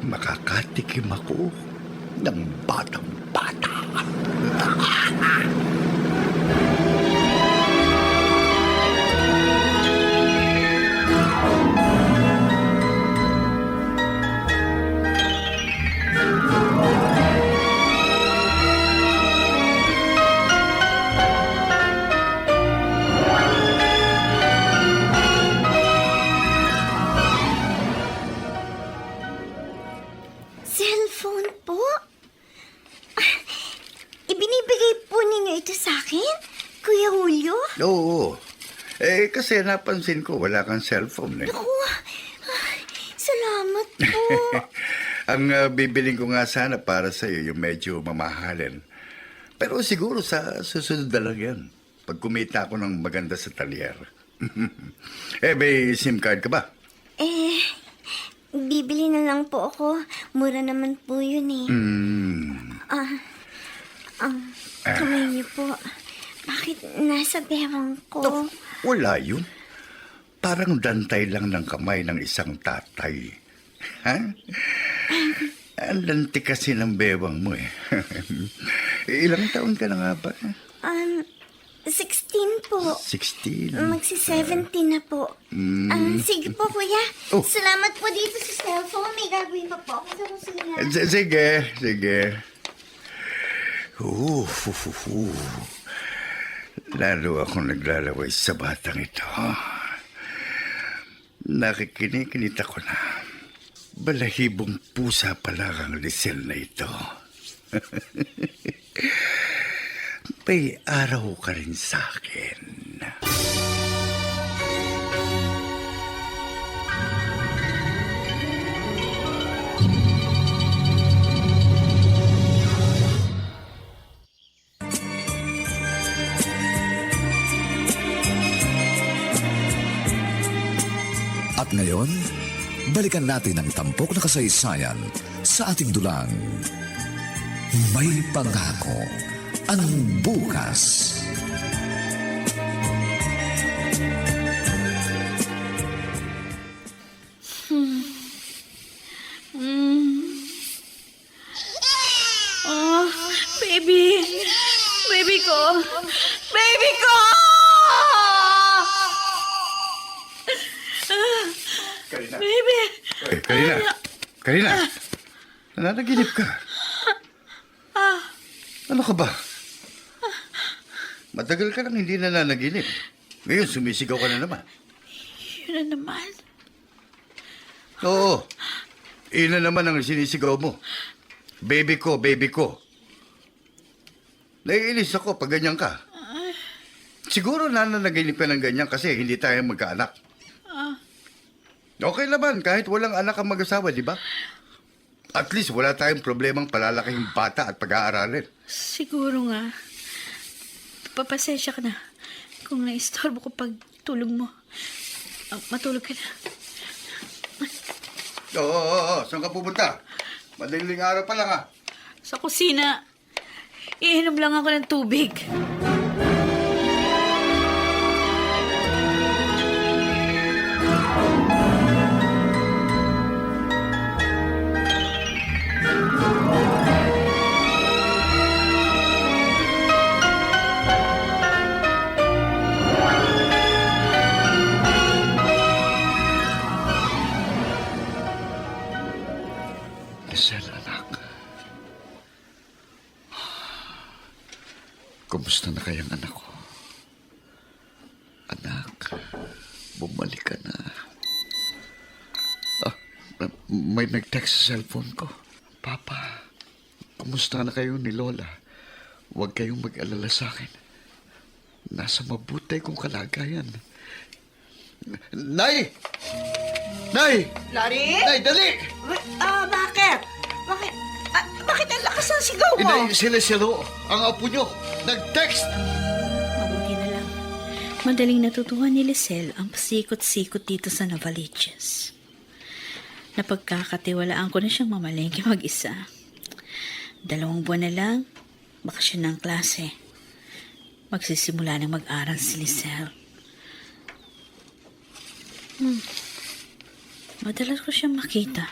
makakatikim ako ng batang-bata. Cellphone po? Ibinibigay po ninyo ito sa akin, Kuya Julio? Oo. Kasi napansin ko wala kang cellphone eh. Naku, salamat po. Ang bibiling ko nga sana para sa iyo yung medyo mamahalin. Pero siguro sa susunod na lang yan. Pag kumita ako ng maganda sa talyer. May SIM card ka ba? Bibili na lang po ako. Mura naman po yun eh. Kamay niyo po. Bakit nasa bewang ko? Wala yun. Parang dantay lang ng kamay ng isang tatay. Ha? Ang lanti kasi ng bewang mo eh. Ilang taon ka na nga ba? 16 po. 16. Magsi-17 na po. Sige po, kuya. Oh. Salamat po dito sa cellphone. May gagawin pa po ako sa kusina. Sige. Lalo akong naglalaway sa batang ito. Nakikinig ako na. Balahibong pusa pala ang Lisel na ito. May araw ka rin sa akin. At ngayon, balikan natin ang tampok na kasaysayan sa ating dulang. May pangako ang bukas. Oh, baby. Baby ko. Baby ko! Karina. Baby. Karina. Nananaginip ka. Ano ka ba? Matagal ka lang hindi nananaginip. Ngayon, sumisigaw ka na naman. Yun na naman. Oo. Yun na naman ang sinisigaw mo. Baby ko, baby ko. Naiinis ako pag ganyan ka. Siguro nananaginip ka ng ganyan kasi hindi tayo magkaanak. Okay naman, kahit walang anak ang mag-asawa, di ba? At least wala tayong problemang palalaking bata at pag-aaralin. Siguro nga. Papasensya ka na kung naistorbo ko pag tulog mo. Matulog ka na. Oo. Saan ka pupunta? Madaling araw pa lang, Sa kusina. Iinom lang ako ng tubig. Lisel, anak. Kumusta na kayang anak ko? Anak, bumalik ka na. May nag-text sa cellphone ko. Papa, kumusta na kayo ni Lola? Huwag kayong mag-alala sa akin. Nasa mabuti kong kalagayan. Nay! Nay! Larry? Nay, dali! Bakit? Bakit ang lakas ng sigaw mo? Inay, sila ang apo nyo. Nag-text! Mabuti na lang. Madaling natutuhan ni Lisel ang pasikot-sikot dito sa Novaliches. Napagkakatiwalaan ko na siyang mamalengke mag-isa. 2 buwan na lang, bakasyon ng klase. Magsisimula ng mag-aral si Lisel. Madalas ko siyang makita.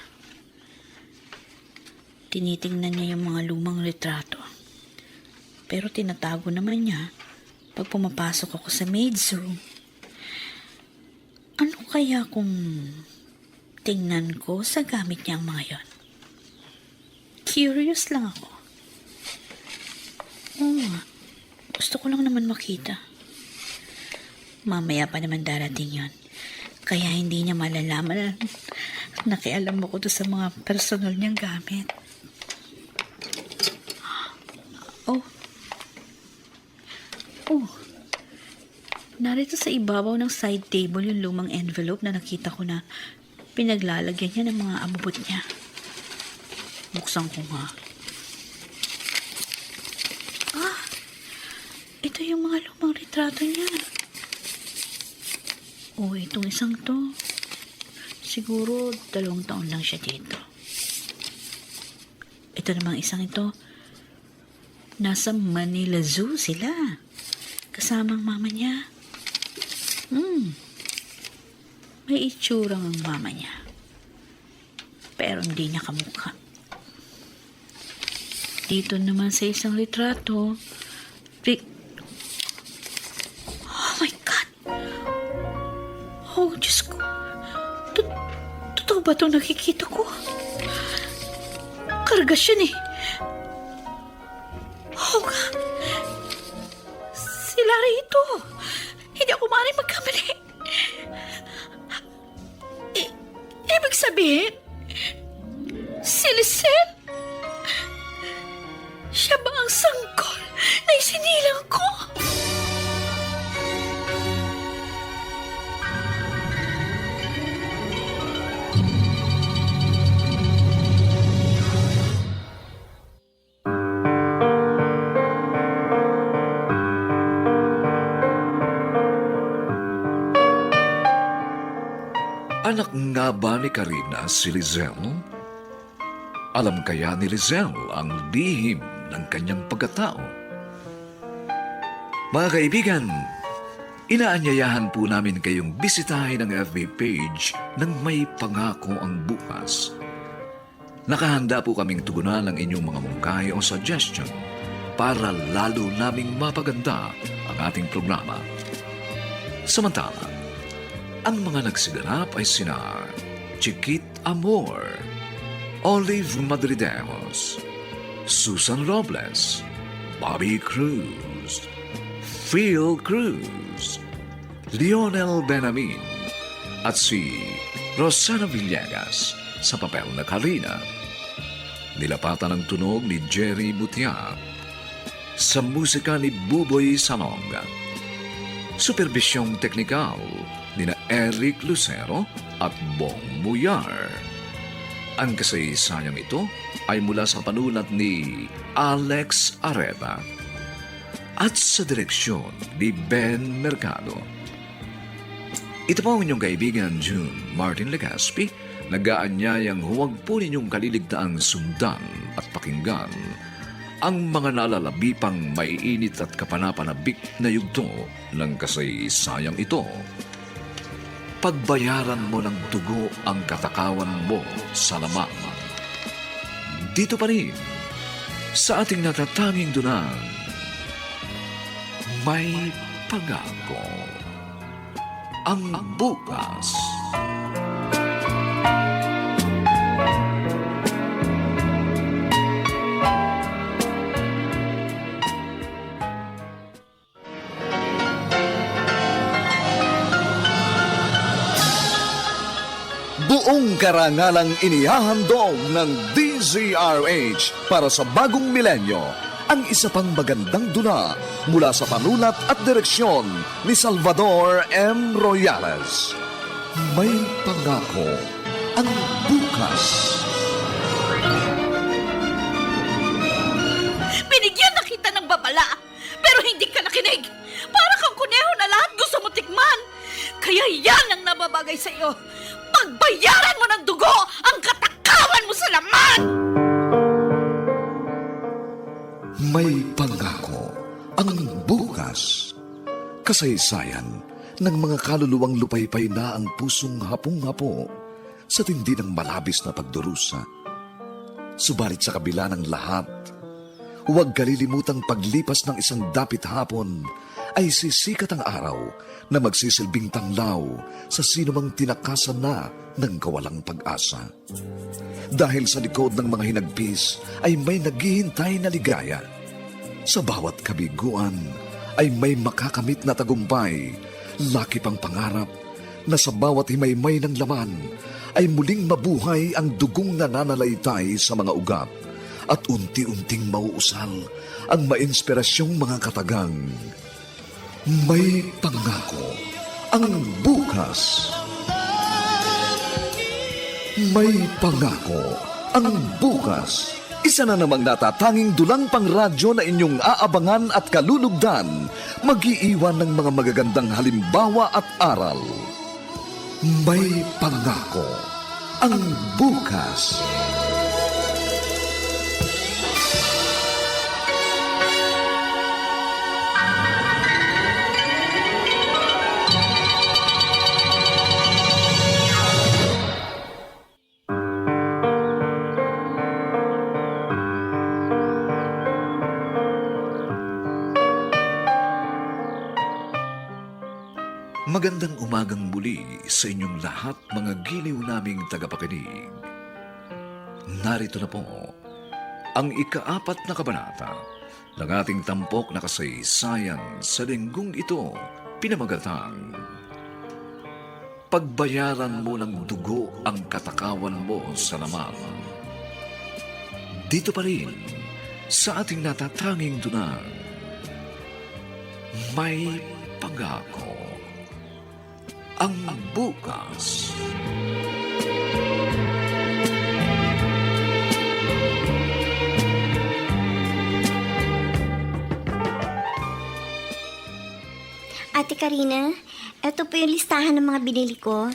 Tinitingnan niya yung mga lumang retrato. Pero tinatago naman niya pag pumapasok ako sa maid's room. Ano kaya kung tingnan ko sa gamit niya ang mga yon? Curious lang ako. Oo nga. Gusto ko lang naman makita. Mamaya pa naman darating yon. Kaya hindi niya malalaman na nakialam ako doon sa mga personal niyang gamit. Oh, narito sa ibabaw ng side table yung lumang envelope na nakita ko na pinaglalagyan niya ng mga abubot niya. Buksan ko nga. Ito yung mga lumang retrato niya. Itong isang to. Siguro 2 taon lang siya dito. Ito namang isang ito. Nasa Manila Zoo sila. Kasamang mama niya. May itsurang ang mama niya. Pero hindi niya kamukha. Dito naman sa isang litrato, oh my God! Oh, Diyos ko. Totoo ba itong nakikita ko? Kargasyon eh. Oh, God. Si Larry ito. Hindi ako maaaring magkamali. Ibig sabihin, si Lisel? Siya ba ang sanggol na isinilang ko? Anak nga ba ni Karina si Lizelle? Alam kaya ni Lizelle ang lihim ng kanyang pagkatao? Mga kaibigan, inaanyayahan po namin kayong bisitahin ang FB page ng May Pangako ang Bukas. Nakahanda po kaming tugunan ang inyong mga mungkahi o suggestion para lalo naming mapaganda ang ating programa. Samantala, ang mga nagsiganap ay sina Chiquit Amor, Olive Madridejos, Susan Robles, Bobby Cruz, Phil Cruz, Lionel Benamin, at si Rosana Villegas sa papel na Karina. Nilapatan ang tunog ni Jerry Butia, sa musika ni Buboy Salonga. Supervisyong teknikal ni na Eric Lucero at Bong Muyar. Ang kasaysayang ito ay mula sa panulat ni Alex Areta at sa direksyon ni Ben Mercado. Ito po ang inyong kaibigan June Martin Legaspi, nag-aanyayang huwag po ninyong kaliligtaang sundan at pakinggan ang mga nalalabi pang maiinit at kapanapanabik na yugto ng kasaysayang ito. Pagbayaran mo ng dugo ang katakawan mo sa lamang. Dito pa rin, sa ating natatanging dunang, May Pangako ang Bukas. Buong karangalang inihahandog ng DZRH para sa bagong milenyo ang isa pang magandang dula mula sa panulat at direksyon ni Salvador M. Royales. May Pangako ang Bukas. Binigyan na kita ng babala, pero hindi ka nakinig. Para kang kuneho na lahat gusto mo tikman. Kaya yan ang nababagay sa iyo. Pagbayaran mo ng dugo ang katakawan mo sa laman! May Pangako ang Bukas. Kasaysayan ng mga kaluluwang lupaypay na ang pusong hapong-hapo sa tindi ng malabis na pagdurusa. Subalit sa kabila ng lahat, huwag kalilimutang paglipas ng isang dapit hapon ay sisikat ang araw na magsisilbing tanglaw sa sinumang tinakasan na ng kawalang pag-asa. Dahil sa likod ng mga hinagpis ay may naghihintay na ligaya. Sa bawat kabiguan ay may makakamit na tagumpay, laki pang pangarap na sa bawat himaymay ng laman ay muling mabuhay ang dugong nananalaytay sa mga ugat at unti-unting mauusal ang mainspirasyong mga katagang. May Pangako ang Bukas. May Pangako ang Bukas. Isa na namang natatanging dulang pangradyo na inyong aabangan at kalulugdan, mag-iiwan ng mga magagandang halimbawa at aral. May Pangako ang Bukas. Magandang umagang muli sa inyong lahat, mga giliw naming tagapakinig. Narito na po ang ika-4 na kabanata ng ating tampok na kasaysayan sa linggong ito, pinamagatang Pagbayaran mo ng dugo ang katakawan mo sa lamang. Dito pa rin sa ating natatanging dunang, May Pangako ang Bukas. Ate Karina, eto po yung listahan ng mga binili ko.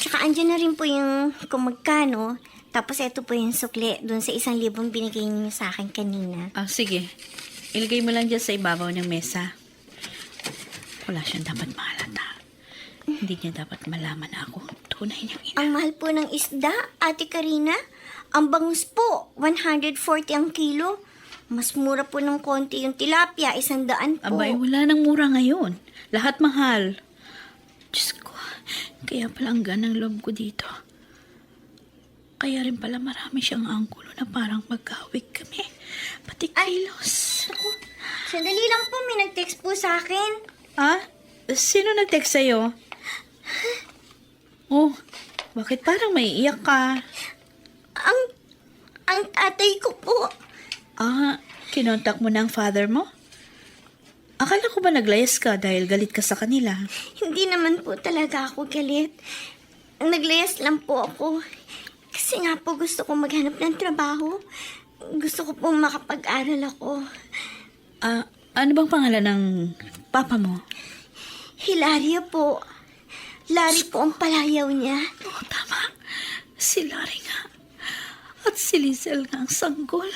Tsaka andyan na rin po yung kung magkano. Tapos ito po yung sukli dun sa 1,000 binigay niyo sa akin kanina. Sige. Ilagay mo lang dyan sa ibabaw ng mesa. Wala siyang dapat mahalata. Hindi niya dapat malaman na ako tunay niyang ina. Ang mahal po ng isda, Ate Karina. Ang bangus po, 140 ang kilo. Mas mura po ng konti yung tilapia, 100 po. Abay, wala nang mura ngayon. Lahat mahal. Diyos ko, kaya pala ang ganang loob ko dito. Kaya rin pala marami siyang anggulo na parang magkawig kami. Pati kilos. Ako, sandali lang po, may nag-text po sa akin. Sino nag-text sa'yo? Oh, bakit parang may iyak ka? Ang tatay ko po. Kinontak mo na ang father mo? Akala ko ba naglayas ka dahil galit ka sa kanila? Hindi naman po talaga ako galit. Naglayas lang po ako. Kasi nga po gusto ko maghanap ng trabaho. Gusto ko pong makapag-aral ako. Ano bang pangalan ng papa mo? Hilaria po. Larry po ang palayaw niya. Oo, tama. Si Larry nga. At si Lizel nga ang sanggol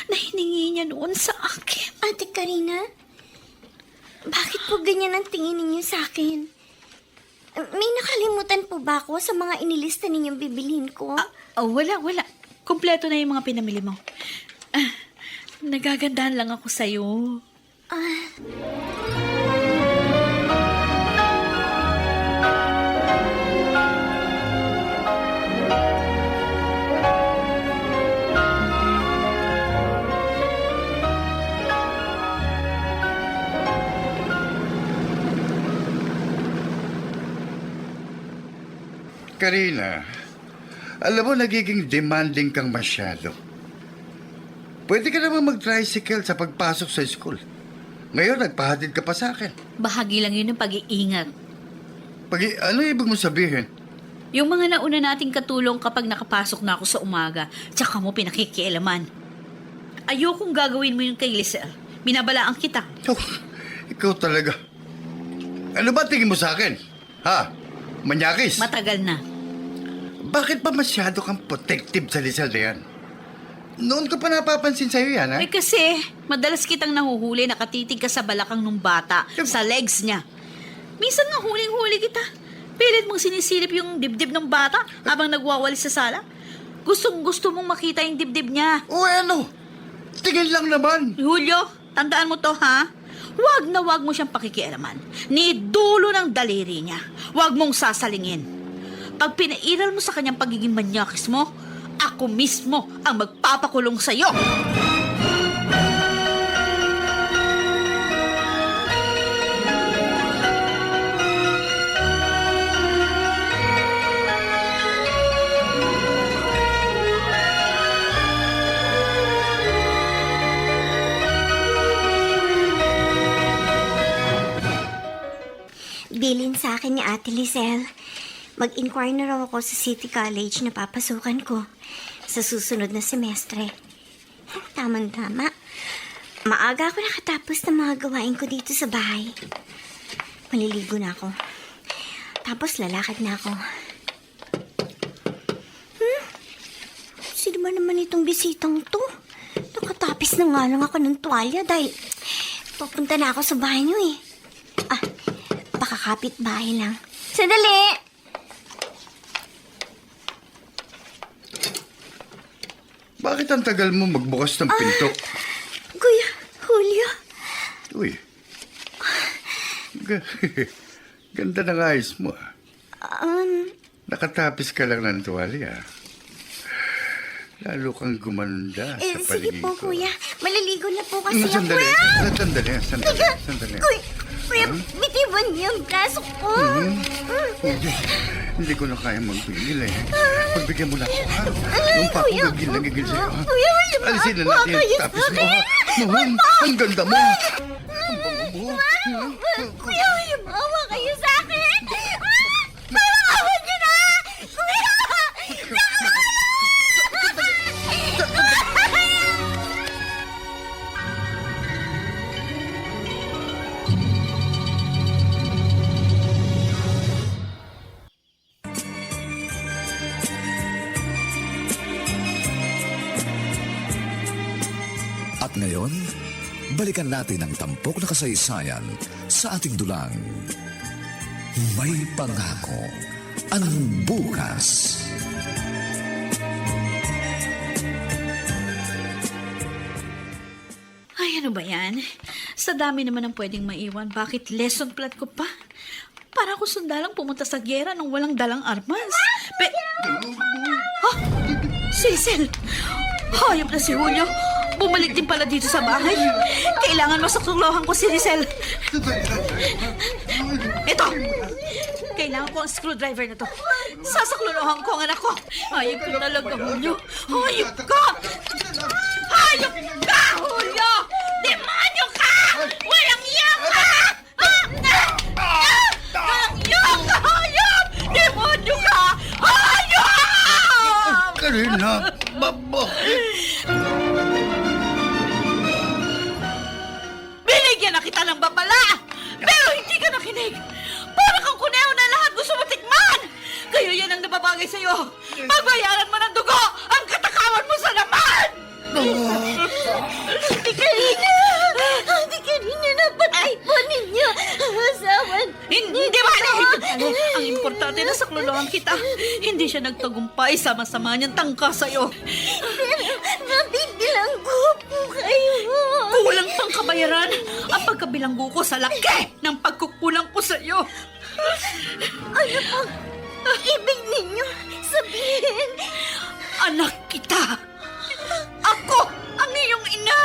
na hiningi niya noon sa akin. Ate Karina, bakit po ganyan ang tingin ninyo sa akin? May nakalimutan po ba ako sa mga inilista ninyong bibilhin ko? Wala. Kumpleto na yung mga pinamili mo. Nagagandahan lang ako sa'yo. Karina, alam mo, nagiging demanding kang masyado. Pwede ka naman mag-tricycle sa pagpasok sa school. Ngayon, nagpahatid ka pa sa akin. Bahagi lang yun ng pag-iingat. Ano ibig mo sabihin? Yung mga nauna nating katulong kapag nakapasok na ako sa umaga, tsaka mo pinakikialaman. Ayokong gagawin mo yun kay Lizel. Binabalaan kita. Oh, ikaw talaga. Ano ba tingin mo sa akin? Ha? Manyakis? Matagal na. Bakit ba masyado kang protective sa Lizel na yan? Noon ko pa napapansin sa'yo yan, ha? Kasi, madalas kitang nahuhuli, nakatitig ka sa balakang nung bata, sa legs niya. Minsan nga huling-huli kita. Pilit mong sinisilip yung dibdib ng bata habang nagwawalis sa sala. Gustong-gusto mong makita yung dibdib niya. O ano? Tingin lang naman. Julio, tandaan mo to, ha? Huwag na huwag mo siyang pakikialaman. Ni dulo ng daliri niya. Huwag mong sasalingin. Pag pinairal mo sa kanyang pagiging manyakis mo, ako mismo ang magpapakulong sa'yo. Bilin sa akin ni Ate Lizel. Mag-inquire na raw ako sa City College na papasukan ko sa susunod na semestre. Tamang-tama. Maaga ako nakatapos ng mga gawain ko dito sa bahay. Maliligo na ako. Tapos lalakad na ako. Sino ba naman itong bisitang to? Nakatapis na nga lang ako ng tuwalya dahil papunta na ako sa banyo eh. Baka kapit-bahay lang. Sandali! Bakit ang tagal mo magbukas ng pinto? Kuya, Julio. Uy. Ganda ng ayos mo. Nakatapis ka lang ng tuwalya. Lalo kang gumanda sa Sige paligid po, ko. Kuya. Maliligo na po kasi ako. Sandali. Kuya! Sandali. Kuya, bitiban niyo ang braso ko. Hindi ko na kaya magbigil eh. Pagbigyan mo na ako, ha? Yung papagagil sa'yo, ha? Kuya, Alisin na natin yung tapis mo, ha? Mahal, ang ganda mo. Ang bango mo. Kuya, maawa kayo sa akin. Maawa niyo na! Kuya! At ngayon, balikan natin ang tampok na kasaysayan sa ating dulang. May pangako ang bukas. Ay, ano ba yan? Sa dami naman ang pwedeng maiwan, bakit lesson plan ko pa? Para ako sundalang pumunta sa gyera nang walang dalang armas. Cecil! Hayop na si Julio. Bumalik din pala dito sa bahay. Kailangan masakluhan ko si Cecil. Ito! Kailangan ko ang screwdriver na to. Sasakluhan ko ang anak ko. Hayop ka talaga, Julio. Hayop ka! Hayop ka, Julio! Demonyo ka! Walang iya ka! Walang iya ka, hayop! Demonyo ka! Hayop! Karina, bakit? Binigyan na kita ng babala! Pero hindi ka nakinig! Para kang kuneho na lahat gusto mo tikman! Kaya yan ang nababagay sa'yo! Pagbayaran mo ng dugo ang katakawan mo sa laman! Hindi Karina! Hindi Karina, napatay po ninyo! Asawan! Hindi ba? Ang importante na saklolohan kita. Hindi siya nagtagumpay. Sama-sama niyang tangka sa'yo. Pero nabibilanggo po kayo! Kulang pang kabayaran ang pagkabilanggo ko sa laki ng pagkukulang ko sa'yo. Ano pang ibig ninyo sabihin? Anak kita. Ako ang iyong ina.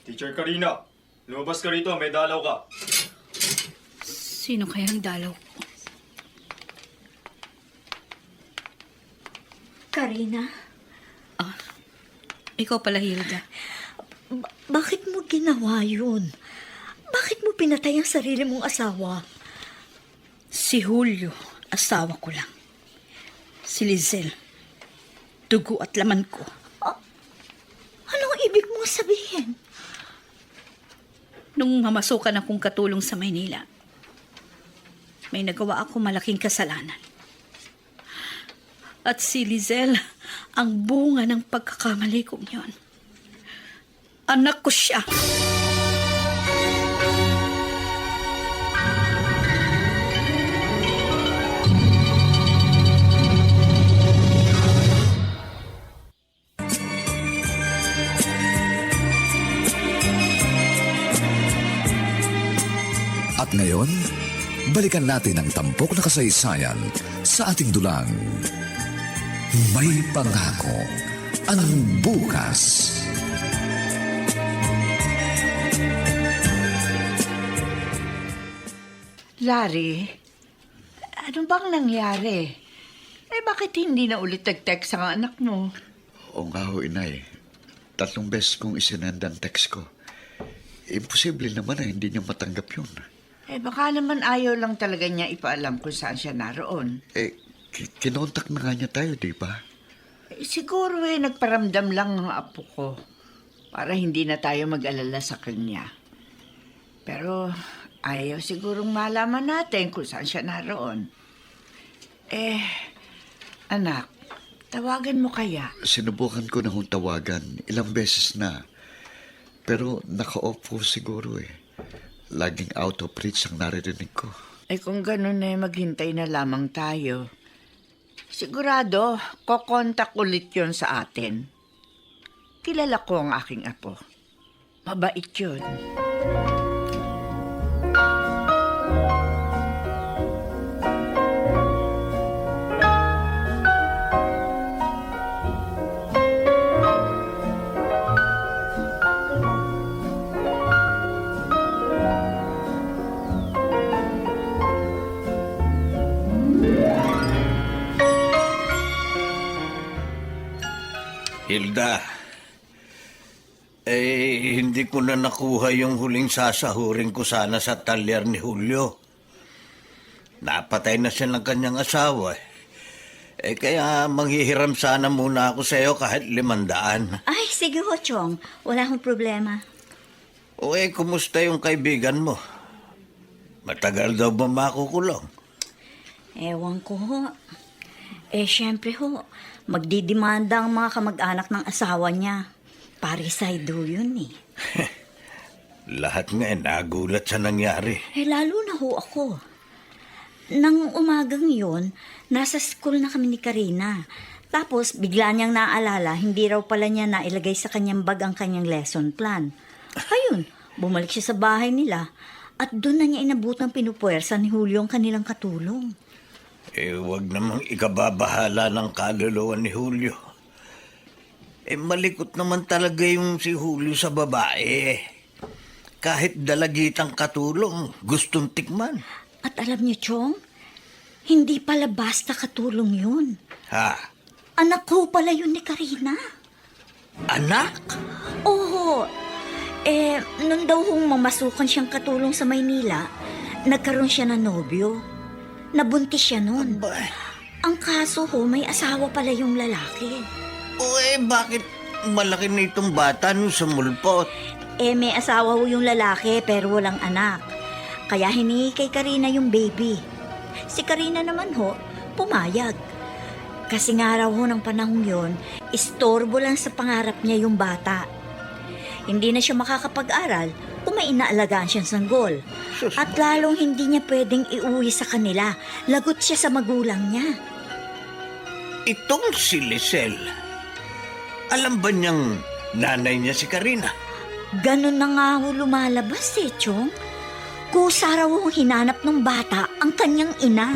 Teacher Karina, lumabas ka rito, may dalaw ka. Sino kayang dalaw? Karina, Ikaw pala, Hilda. bakit mo ginawa yun? Bakit mo pinatay ang sarili mong asawa? Si Julio, asawa ko lang. Si Lizel, dugo at laman ko. Anong ibig mong sabihin? Nung mamasukan akong katulong sa Maynila, may nagawa ako malaking kasalanan. At si Lizel, ang bunga ng pagkakamali kong yon. Anak ko siya. At ngayon, balikan natin ang tampok na kasaysayan sa ating dulang. May pangako ang bukas. Larry, ano bang nangyari? Bakit hindi na ulit nag-text ang anak mo? Oo nga ho, inay. 3 beses kong isinend ang text ko. Imposible naman na hindi niya matanggap yun. Baka naman ayaw lang talaga niya ipaalam kung saan siya naroon. Kinontak na nga niya tayo, di ba? Siguro nagparamdam lang ng apo ko para hindi na tayo mag-alala sa kanya. Pero ayaw sigurong malaman natin kung saan siya naroon. Anak, tawagan mo kaya? Sinubukan ko na hong tawagan. Ilang beses na. Pero naka-off po siguro eh. Laging out of reach ang naririnig ko. Kung ganun maghintay na lamang tayo. Sigurado, kokontak ulit yon sa atin. Kilala ko ang aking apo. Mabait yun. Hilda, hindi ko na nakuha yung huling sasahurin ko sana sa talyer ni Julio. Napatay na siya ng kanyang asawa. Kaya manghihiram sana muna ako sa iyo kahit 500. Ay, sige ho, Chong. Wala akong problema. Kumusta yung kaibigan mo? Matagal daw ba makukulong? Ewan ko ho. Syempre ho, magdidimanda ang mga kamag-anak ng asawa niya. Parisay do yun eh. Lahat nga nagulat sa nangyari. Lalo na ho ako. Nang umagang yun, nasa school na kami ni Karina. Tapos, bigla niyang naalala, hindi raw pala niya nailagay sa kanyang bag ang kanyang lesson plan. Ayun, bumalik siya sa bahay nila at doon na niya inabutang pinupuwersa ni Julio ang kanilang katulong. Wag namang ikababahala ng kaluluwa ni Julio. Malikot naman talaga yung si Julio sa babae. Kahit dalagitang katulong, gustong tikman. At alam niyo, Chong, hindi pala basta katulong yun. Ha? Anak ko pala yun ni Karina. Anak? Oo. Nung daw hong mamasukan siyang katulong sa Maynila, nagkaroon siya ng nobyo. Nabuntis siya nun. Ang kaso ho, may asawa pala yung lalaki. Bakit malaki na itong bata nung sumulpot? May asawa ho yung lalaki pero walang anak. Kaya hiningi kay Karina yung baby. Si Karina naman ho, pumayag. Kasi nga raw ho ng panahon yon, istorbo lang sa pangarap niya yung bata. Hindi na siya makakapag-aral kung may inaalagaan siyang sanggol. At lalong hindi niya pwedeng iuwi sa kanila. Lagot siya sa magulang niya. Itong si Lisel, alam ba niyang nanay niya si Karina? Ganon na nga ho lumalabas Chong. Kusa raw ho hinanap ng bata ang kanyang ina.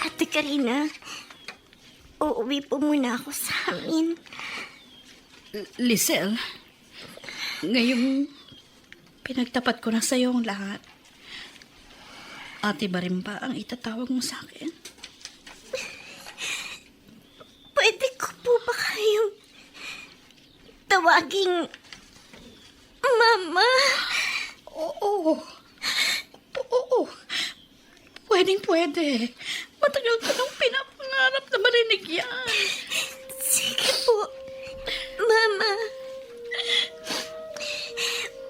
Ate Karina, uuwi po muna ako sa amin. Lisel, ngayong pinagtapat ko na sa iyo ang lahat, ate ba rin ba ang itatawag mo sa akin? Pwede ko po ba kayong tawaging Mama? Oo. Pwede. Matagal ko nang pinapangarap na marinig yan. Sige po, Mama.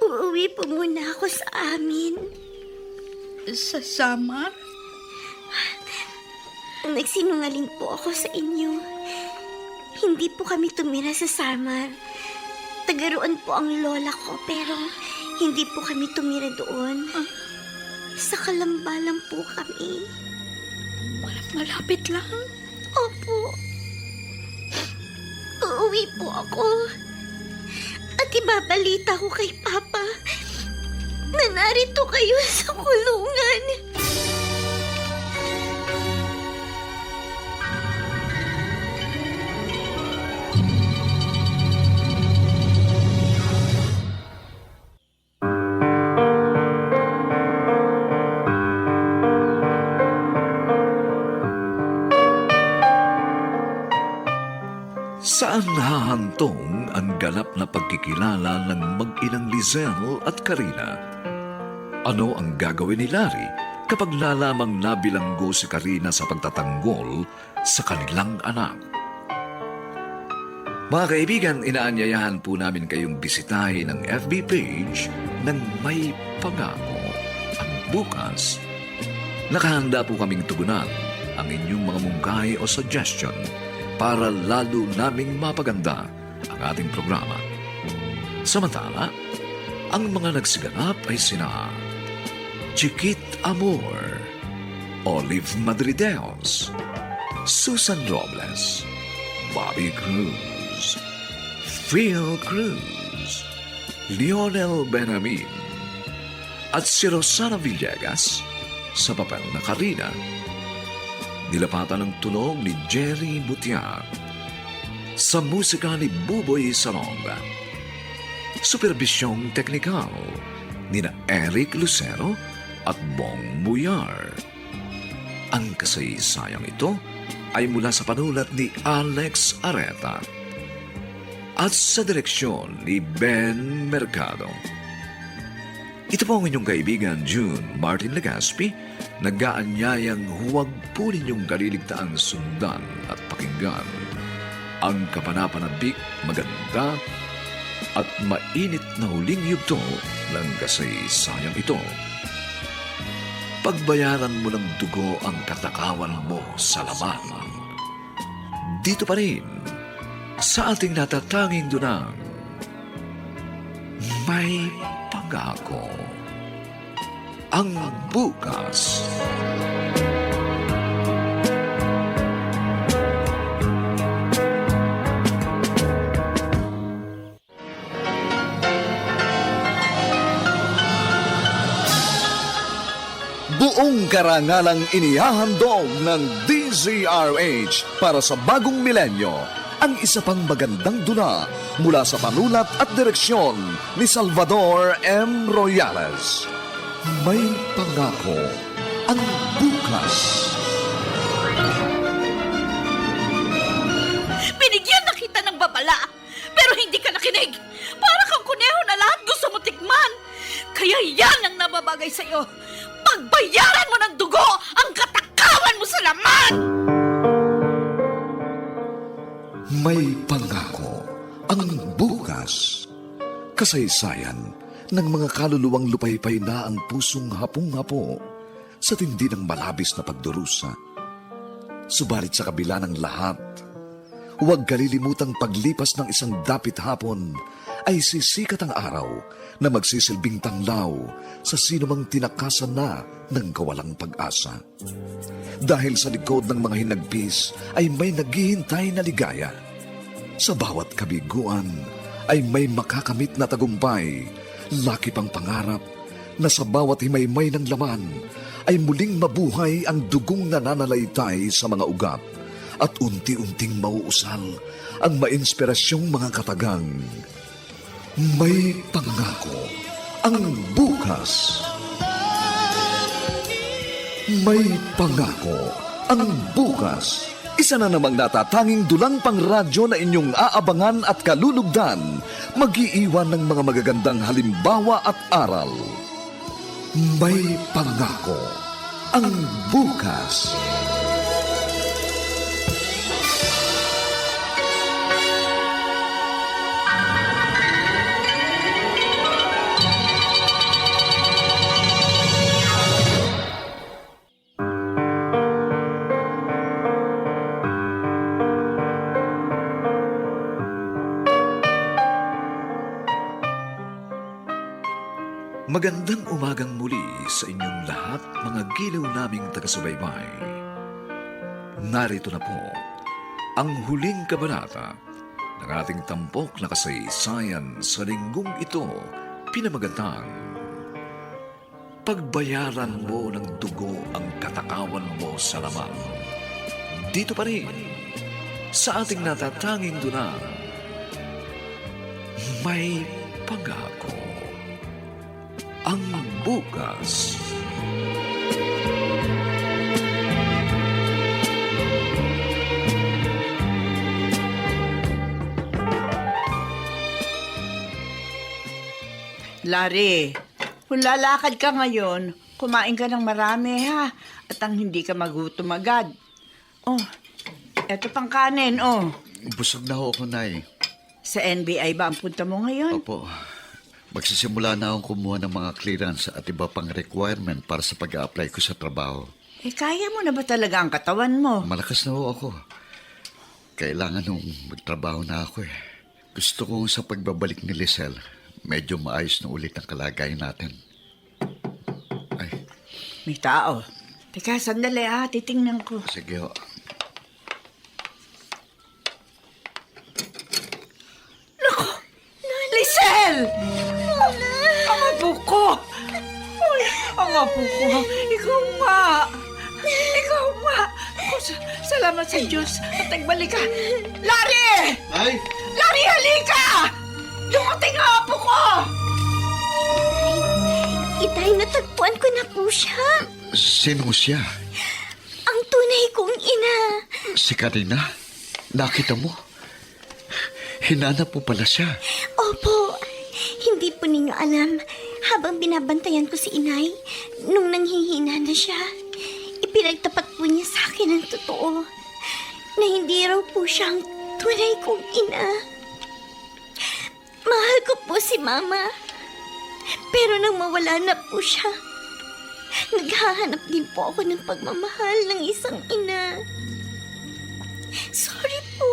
Uuwi po muna ako sa amin. Sa Samar? Nagsinungaling po ako sa inyo. Hindi po kami tumira sa Samar. Tagaroon po ang lola ko pero hindi po kami tumira doon. Sa Kalamba lang po kami. Malapit lang. Opo. Uuwi po ako. At ibabalita ko kay Papa na narito kayo sa kulungan. Saan hahantong ang ganap na pagkikilala ng mag-inang Lizelle at Karina? Ano ang gagawin ni Larry kapag lalamang nabilanggo si Karina sa pagtatanggol sa kanilang anak? Mga kaibigan, inaanyayahan po namin kayong bisitahin ang FB page ng May Pangako. Ang bukas, nakahanda po kaming tugunan ang inyong mga mungkahi o suggestion para lalo naming mapaganda ang ating programa. Samantala, ang mga nagsiganap ay sina Chiquit Amor, Olive Madrideos, Susan Robles, Bobby Cruz, Phil Cruz, Lionel Benamin, at si Rosana Villegas sa papel na Karina. nilapatan ng tunog ni Jerry Butiak. Sa musika ni Buboy Sarong. Superbisyong teknikal ni na Eric Lucero at Bong Muyar. Ang kasaysayang ito ay mula sa panulat ni Alex Areta at sa direksyon ni Ben Mercado. Ito po ang inyong kaibigan June Martin Legaspi, nag-aanyayang huwag po ninyong kaliligtaang sundan at pakinggan ang kapanapanabik, maganda at mainit na huling yugto ng kasaysayang ito. Pagbayaran mo ng dugo ang katakawan mo sa laman. Dito pa rin, sa ating natatanging dunang, may pangako. Ang bukas. Buong karangalang inihahandog ng DZRH para sa bagong milenyo ang isa pang magandang dula mula sa panulat at direksyon ni Salvador M. Royales. May pangako ang bukas. Binigyan na kita ng babala, pero hindi ka nakinig. Para kang kuneho na lahat gusto mo tikman. Kaya yan ang nababagay sa'yo. Pagbayaran mo ng dugo ang katakawan mo sa laman! May pangako ang bukas. Kasaysayan ng mga kaluluwang lupaypay na ang pusong hapong-hapo sa tindi ng malabis na pagdurusa. Subalit sa kabila ng lahat, huwag kalilimutang paglipas ng isang dapit hapon ay sisikat ang araw na magsisilbing tanglaw sa sinumang tinakasan na ng kawalang pag-asa. Dahil sa likod ng mga hinagpis ay may naghihintay na ligaya. Sa bawat kabiguan ay may makakamit na tagumpay, laki pang pangarap na sa bawat himaymay ng laman ay muling mabuhay ang dugong nananalaytay sa mga ugat at unti-unting mauusal ang mainspirasyong mga katagang. May pangako ang bukas. May pangako ang bukas. Isa na namang natatanging dulang pang radyo na inyong aabangan at kalulugdan, mag-iiwan ng mga magagandang halimbawa at aral. May pangako ang bukas. Magandang umagang muli sa inyong lahat, mga gilaw naming taga-subaybay. Narito na po ang huling kabanata ng ating tampok na kasaysayan sa linggong ito, pinamagatang Pagbayaran mo ng dugo ang katakawan mo sa laman. Dito pa rin, sa ating natatanging dunang, may pangako. Ang bukas. Larry, kung lalakad ka ngayon, kumain ka ng marami ha. At ang hindi ka magutom agad. Oh, eto pang kanin, oh. Busog na ho ako, Nay. Sa NBI ba ang punta mo ngayon? Opo. Magsisimula na akong kumuha ng mga clearance at iba pang requirement para sa pag-a-apply ko sa trabaho. Eh, kaya mo na ba talaga ang katawan mo? Malakas na ho ako. Kailangan nung magtrabaho na ako eh. Gusto ko sa pagbabalik ni Lisel, medyo maayos na ulit ang kalagayan natin. Ay, May tao. Teka, sandali titingnan ko. sige ho. Lisel! Ang apo ko! Uy, ang apo ko! Ikaw nga! Ikaw nga! Salamat sa Diyos at nagbalik ka. Larry! Ay! Larry, halika! Dumating ang apo ko! Itay, natagpuan ko na po siya. Sino siya? Ang tunay kong ina. Si Karina? Nakita mo? Hinanap mo pala siya. Opo, hindi po ninyo alam. Habang binabantayan ko si inay, nung nanghihina na siya, ipinagtapat po niya sa akin ang totoo na hindi raw po siya ang tunay kong ina. Mahal ko po si Mama. Pero nang mawala na po siya, naghahanap din po ako ng pagmamahal ng isang ina. Sorry po.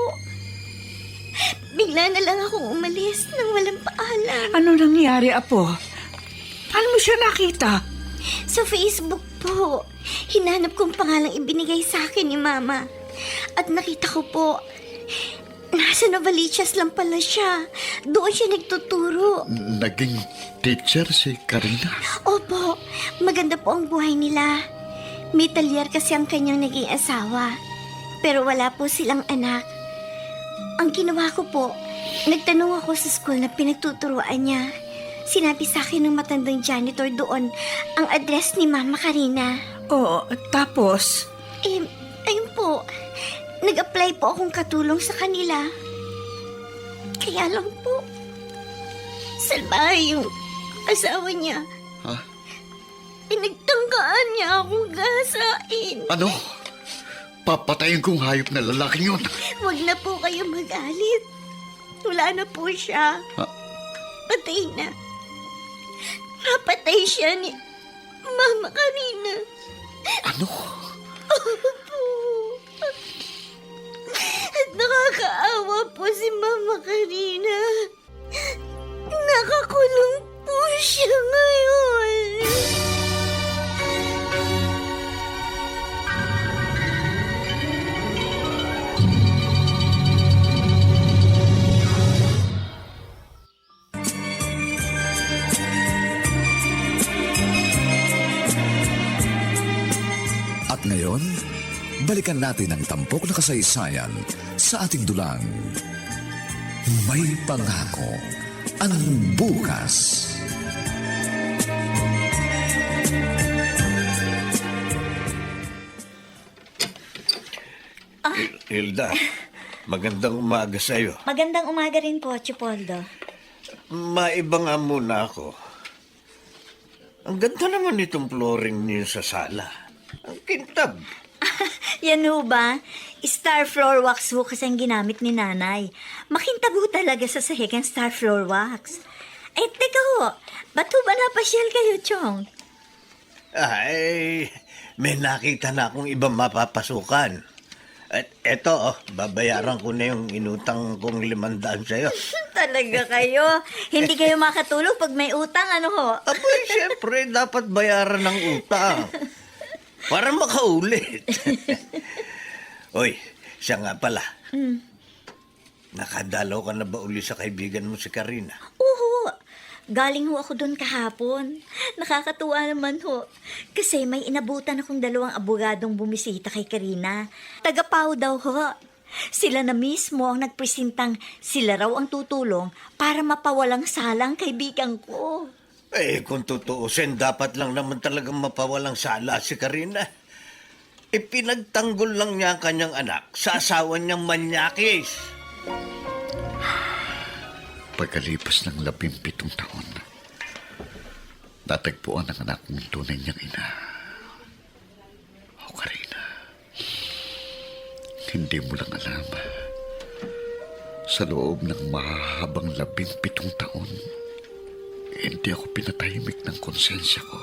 Bigla na lang akong umalis nang walang paalam. Ano nangyari, apo? Paano mo siya nakita? Sa Facebook po, hinanap kong pangalang ibinigay sa akin ni Mama. At nakita ko po, nasa Novaliches lang pala siya. Doon siya nagtuturo. Naging teacher si Karina. Opo, maganda po ang buhay nila. May talyer kasi ang kanyang naging asawa. Pero wala po silang anak. Ang ginawa ko po, nagtanong ako sa school na pinagtuturuan niya. Sinabi sa akin ng matandang janitor doon ang address ni Mama Karina. Oo, tapos? Ayun po, nag-apply po akong katulong sa kanila. Kaya lang po, salbahe yung asawa niya. Ha? Pinagtangkaan niya akong gasain. Ano? Papatayin kong hayop na lalaking yun. Huwag na po kayo magalit. Wala na po siya. Ha? Patay na. Napatay siya ni Mama Karina. Ano? Opo. At nakakaawa po si Mama Karina. Nakakulong po siya ngayon. At ngayon, balikan natin ang tampok na kasaysayan sa ating dulang. May pangako ang bukas. Hilda, magandang umaga sa'yo. Magandang umaga rin po, Chipoldo. Maiba nga muna ako. Ang ganda naman itong flooring niyo sa sala. Ang kintab. Yan ho ba? Star floor wax ho kasi ang ginamit ni nanay. Makintab ho talaga sa sahig ang star floor wax. Eh, teka ho, ba't ho ba napasyal kayo, Chong? Ay, may nakita na akong ibang mapapasukan. At eto, babayaran ko na yung inutang kong 500 sa'yo. Talaga kayo? Hindi kayo makatulog pag may utang, ano ho? Abay, siyempre, dapat bayaran ng utang. Para makaulit. Oy, siya nga pala. Nakadalaw ka na ba uli sa kaibigan mo si Karina? Oo, galing ho ako doon kahapon. Nakakatuwa naman ho. Kasi may inabutan akong 2 abogadong bumisita kay Karina. Taga-Pau daw ho. Sila na mismo ang nagpresentang sila raw ang tutulong para mapawalang salang kaibigan ko. Eh, kung tutuusin, dapat lang naman talagang mapawalang sala si Karina. Ipinagtanggol lang niya ang kanyang anak sa asawa niyang manyakis. Pagkalipas ng 17 taon, natagpuan ang anak ng tunay niyang ina. O Karina, hindi mo lang alam. Sa loob ng mahahabang 17 taon, hindi ako pinatahimik ng konsensya ko.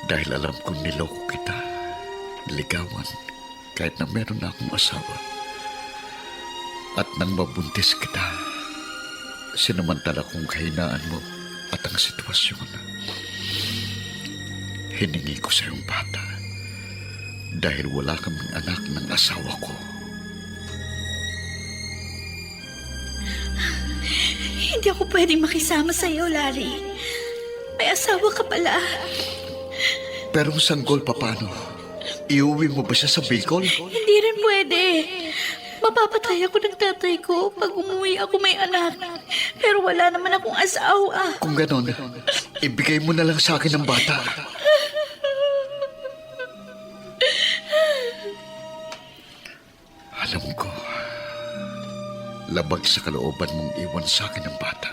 Dahil alam kong niloko kita, niligawan, kahit na meron na akong asawa. At nang mabuntis kita, sinamantala kong kahinaan mo at ang sitwasyon. Hiningi ko sa iyong bata dahil wala kaming anak ng asawa ko. Hindi ako pwedeng makisama sa iyo, Larry. May asawa ka pala. Pero sanggol pa paano? Iuwi mo ba siya sa Bicol? Hindi rin pwede. Mapapatay ako ng tatay ko pag umuwi ako may anak. Pero wala naman akong asawa. Kung ganon, ibigay mo na lang sa akin ang bata. Alam ko, labag sa kalooban mong iwan sa akin ang bata.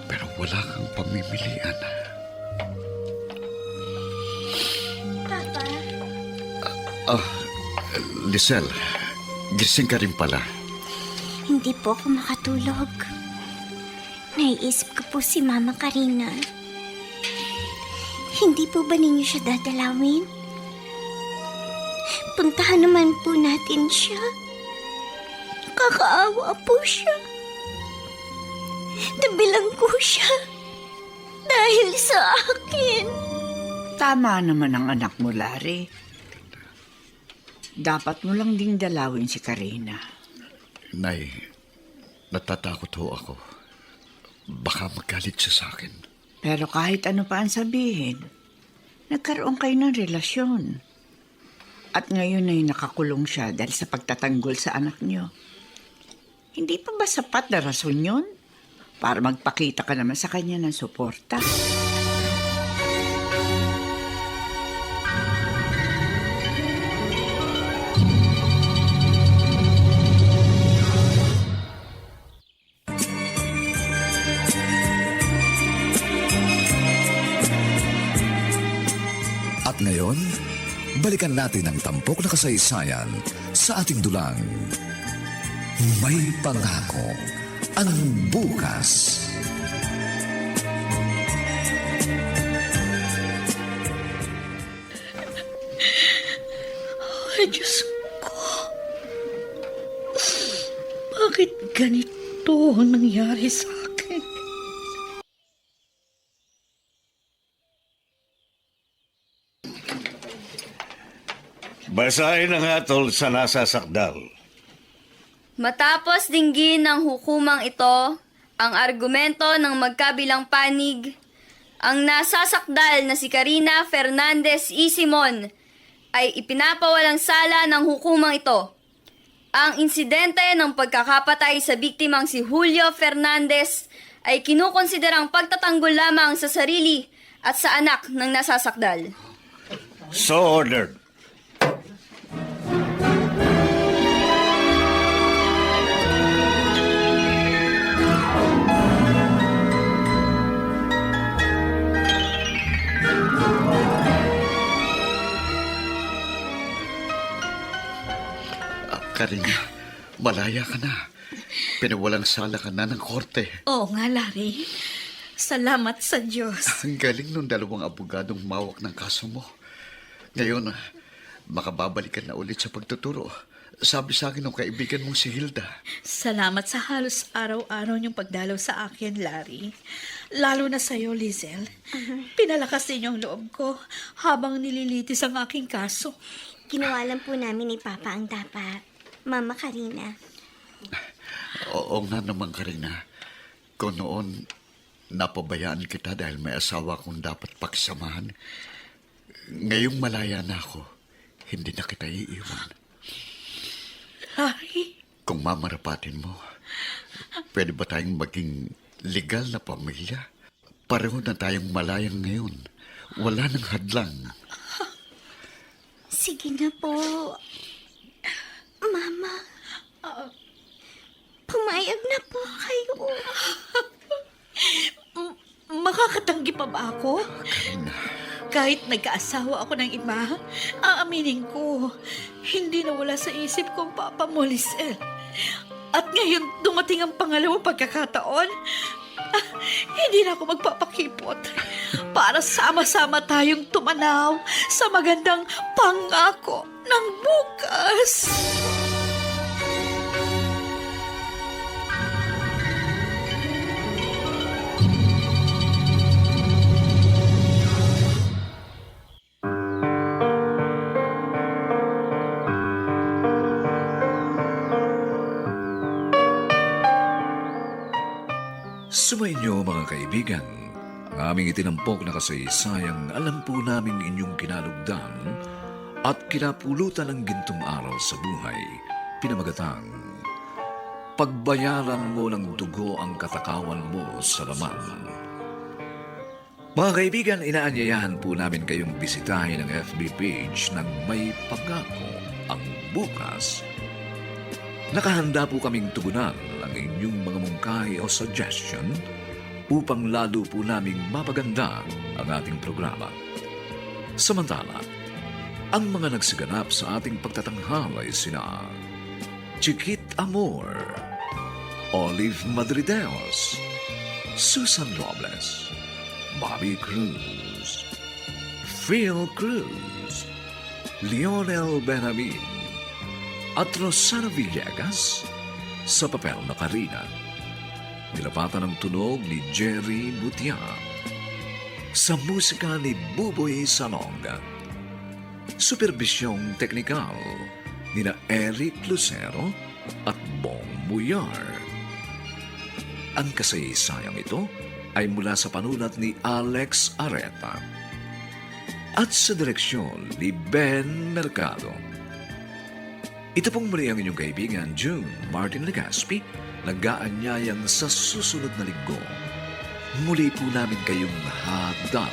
Pero wala kang pamimilian. Papa, Lisel, gising ka rin pala. hindi po ako makatulog. Naiisip ko po si Mama Karina. Hindi po ba ninyo siya dadalawin? Puntahan naman po natin siya. Nakakaawa po siya. Nabilang ko siya. Dahil sa akin. Tama naman ang anak mo, Larry. Dapat mo lang ding dalawin si Karina. Nay, natatakot ho ako. Baka magalit siya sa akin. Pero kahit ano pa ang sabihin, nagkaroon kayo ng relasyon. At ngayon ay nakakulong siya dahil sa pagtatanggol sa anak niyo. Hindi pa ba sapat na rason yun? Para magpakita ka naman sa kanya ng suporta. At ngayon, balikan natin ang tampok na kasaysayan sa ating dulang. May pangako ang bukas. Ay, Diyos ko. Bakit ganito ang nangyari sa akin? Basahin ang hatol sa nasasakdal. Matapos dinggin ng hukumang ito ang argumento ng magkabilang panig, ang nasasakdal na si Karina Fernandez y Simon ay ipinapawalang sala ng hukumang ito. Ang insidente ng pagkakapatay sa biktimang si Julio Fernandez ay kinukonsiderang pagtatanggol lamang sa sarili at sa anak ng nasasakdal. So ordered. Karina, malaya ka na. Pinawalang sala ka na ng korte. Oo nga, Larry. Salamat sa Diyos. Ang galing nung dalawang abogadong mawak ng kaso mo. Ngayon, makababalik ka na ulit sa pagtuturo. Sabi sa akin ng kaibigan mong si Hilda. Salamat sa halos araw-araw niyong pagdalaw sa akin, Larry. Lalo na sa'yo, Lizel. Pinalakas din yung loob ko habang nililitis ang aking kaso. ginawa lang po namin ni Papa ang dapat. Mama Karina. Oo nga naman, Karina. Kung noon, napabayaan kita dahil may asawa kong dapat pagsamahan. Ngayong malaya na ako, hindi na kita iiwan. Larry? Kung mamarapatin mo, pwede ba tayong maging legal na pamilya? Pareho na tayong malayang ngayon. Wala nang hadlang. Sige na po. Mama. Pumayag na po kayo. Makakatanggi pa ba ako? Karina, Kahit nagkaasawa ako ng iba, aaminin ko, hindi na wala sa isip kong Papa mo, Lisel. At ngayon dumating ang pangalawang pagkakataon, hindi na ako magpapakipot para sama-sama tayong tumanaw sa magandang pangako ng bukas. Sumainyo mga kaibigan, aming itinampok na kasaysayang alam po namin inyong kinalugdan at kinapulutan ng gintong araw sa buhay, pinamagatang pagbayaran mo ng dugo ang katakawan mo sa laman. Mga kaibigan, inaanyayahan po namin kayong bisitahin ang FB page ng May Pangako ang Bukas. Nakahanda po kaming tugunan ang inyong mga mungkahi o suggestion upang lalo po naming mapaganda ang ating programa. Samantala, ang mga nagsiganap sa ating pagtatanghal ay sina Chiquit Amor, Olive Madrideos, Susan Robles, Bobby Cruz, Phil Cruz, Lionel Benjamin, at Rosana Villegas sa papel na Karina. Nilapatan ng tunog ni Jerry Butia. Sa musika ni Buboy Salonga. Superbisyong teknikal ni na Eric Lucero at Bong Buyar. Ang kasaysayang ito ay mula sa panulat ni Alex Areta at sa direksyon ni Ben Mercado. Ito pong muli ang inyong kaibigan June Martin Legaspi, nag-aanyayang sa susunod na linggo. Muli po namin kayong hatdan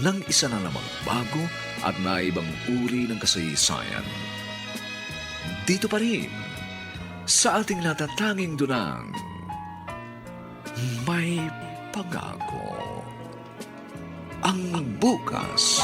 ng isa na namang bago at naibang uri ng kasaysayan. Dito pa rin sa ating natatanging dunang May Pangako ang Bukas.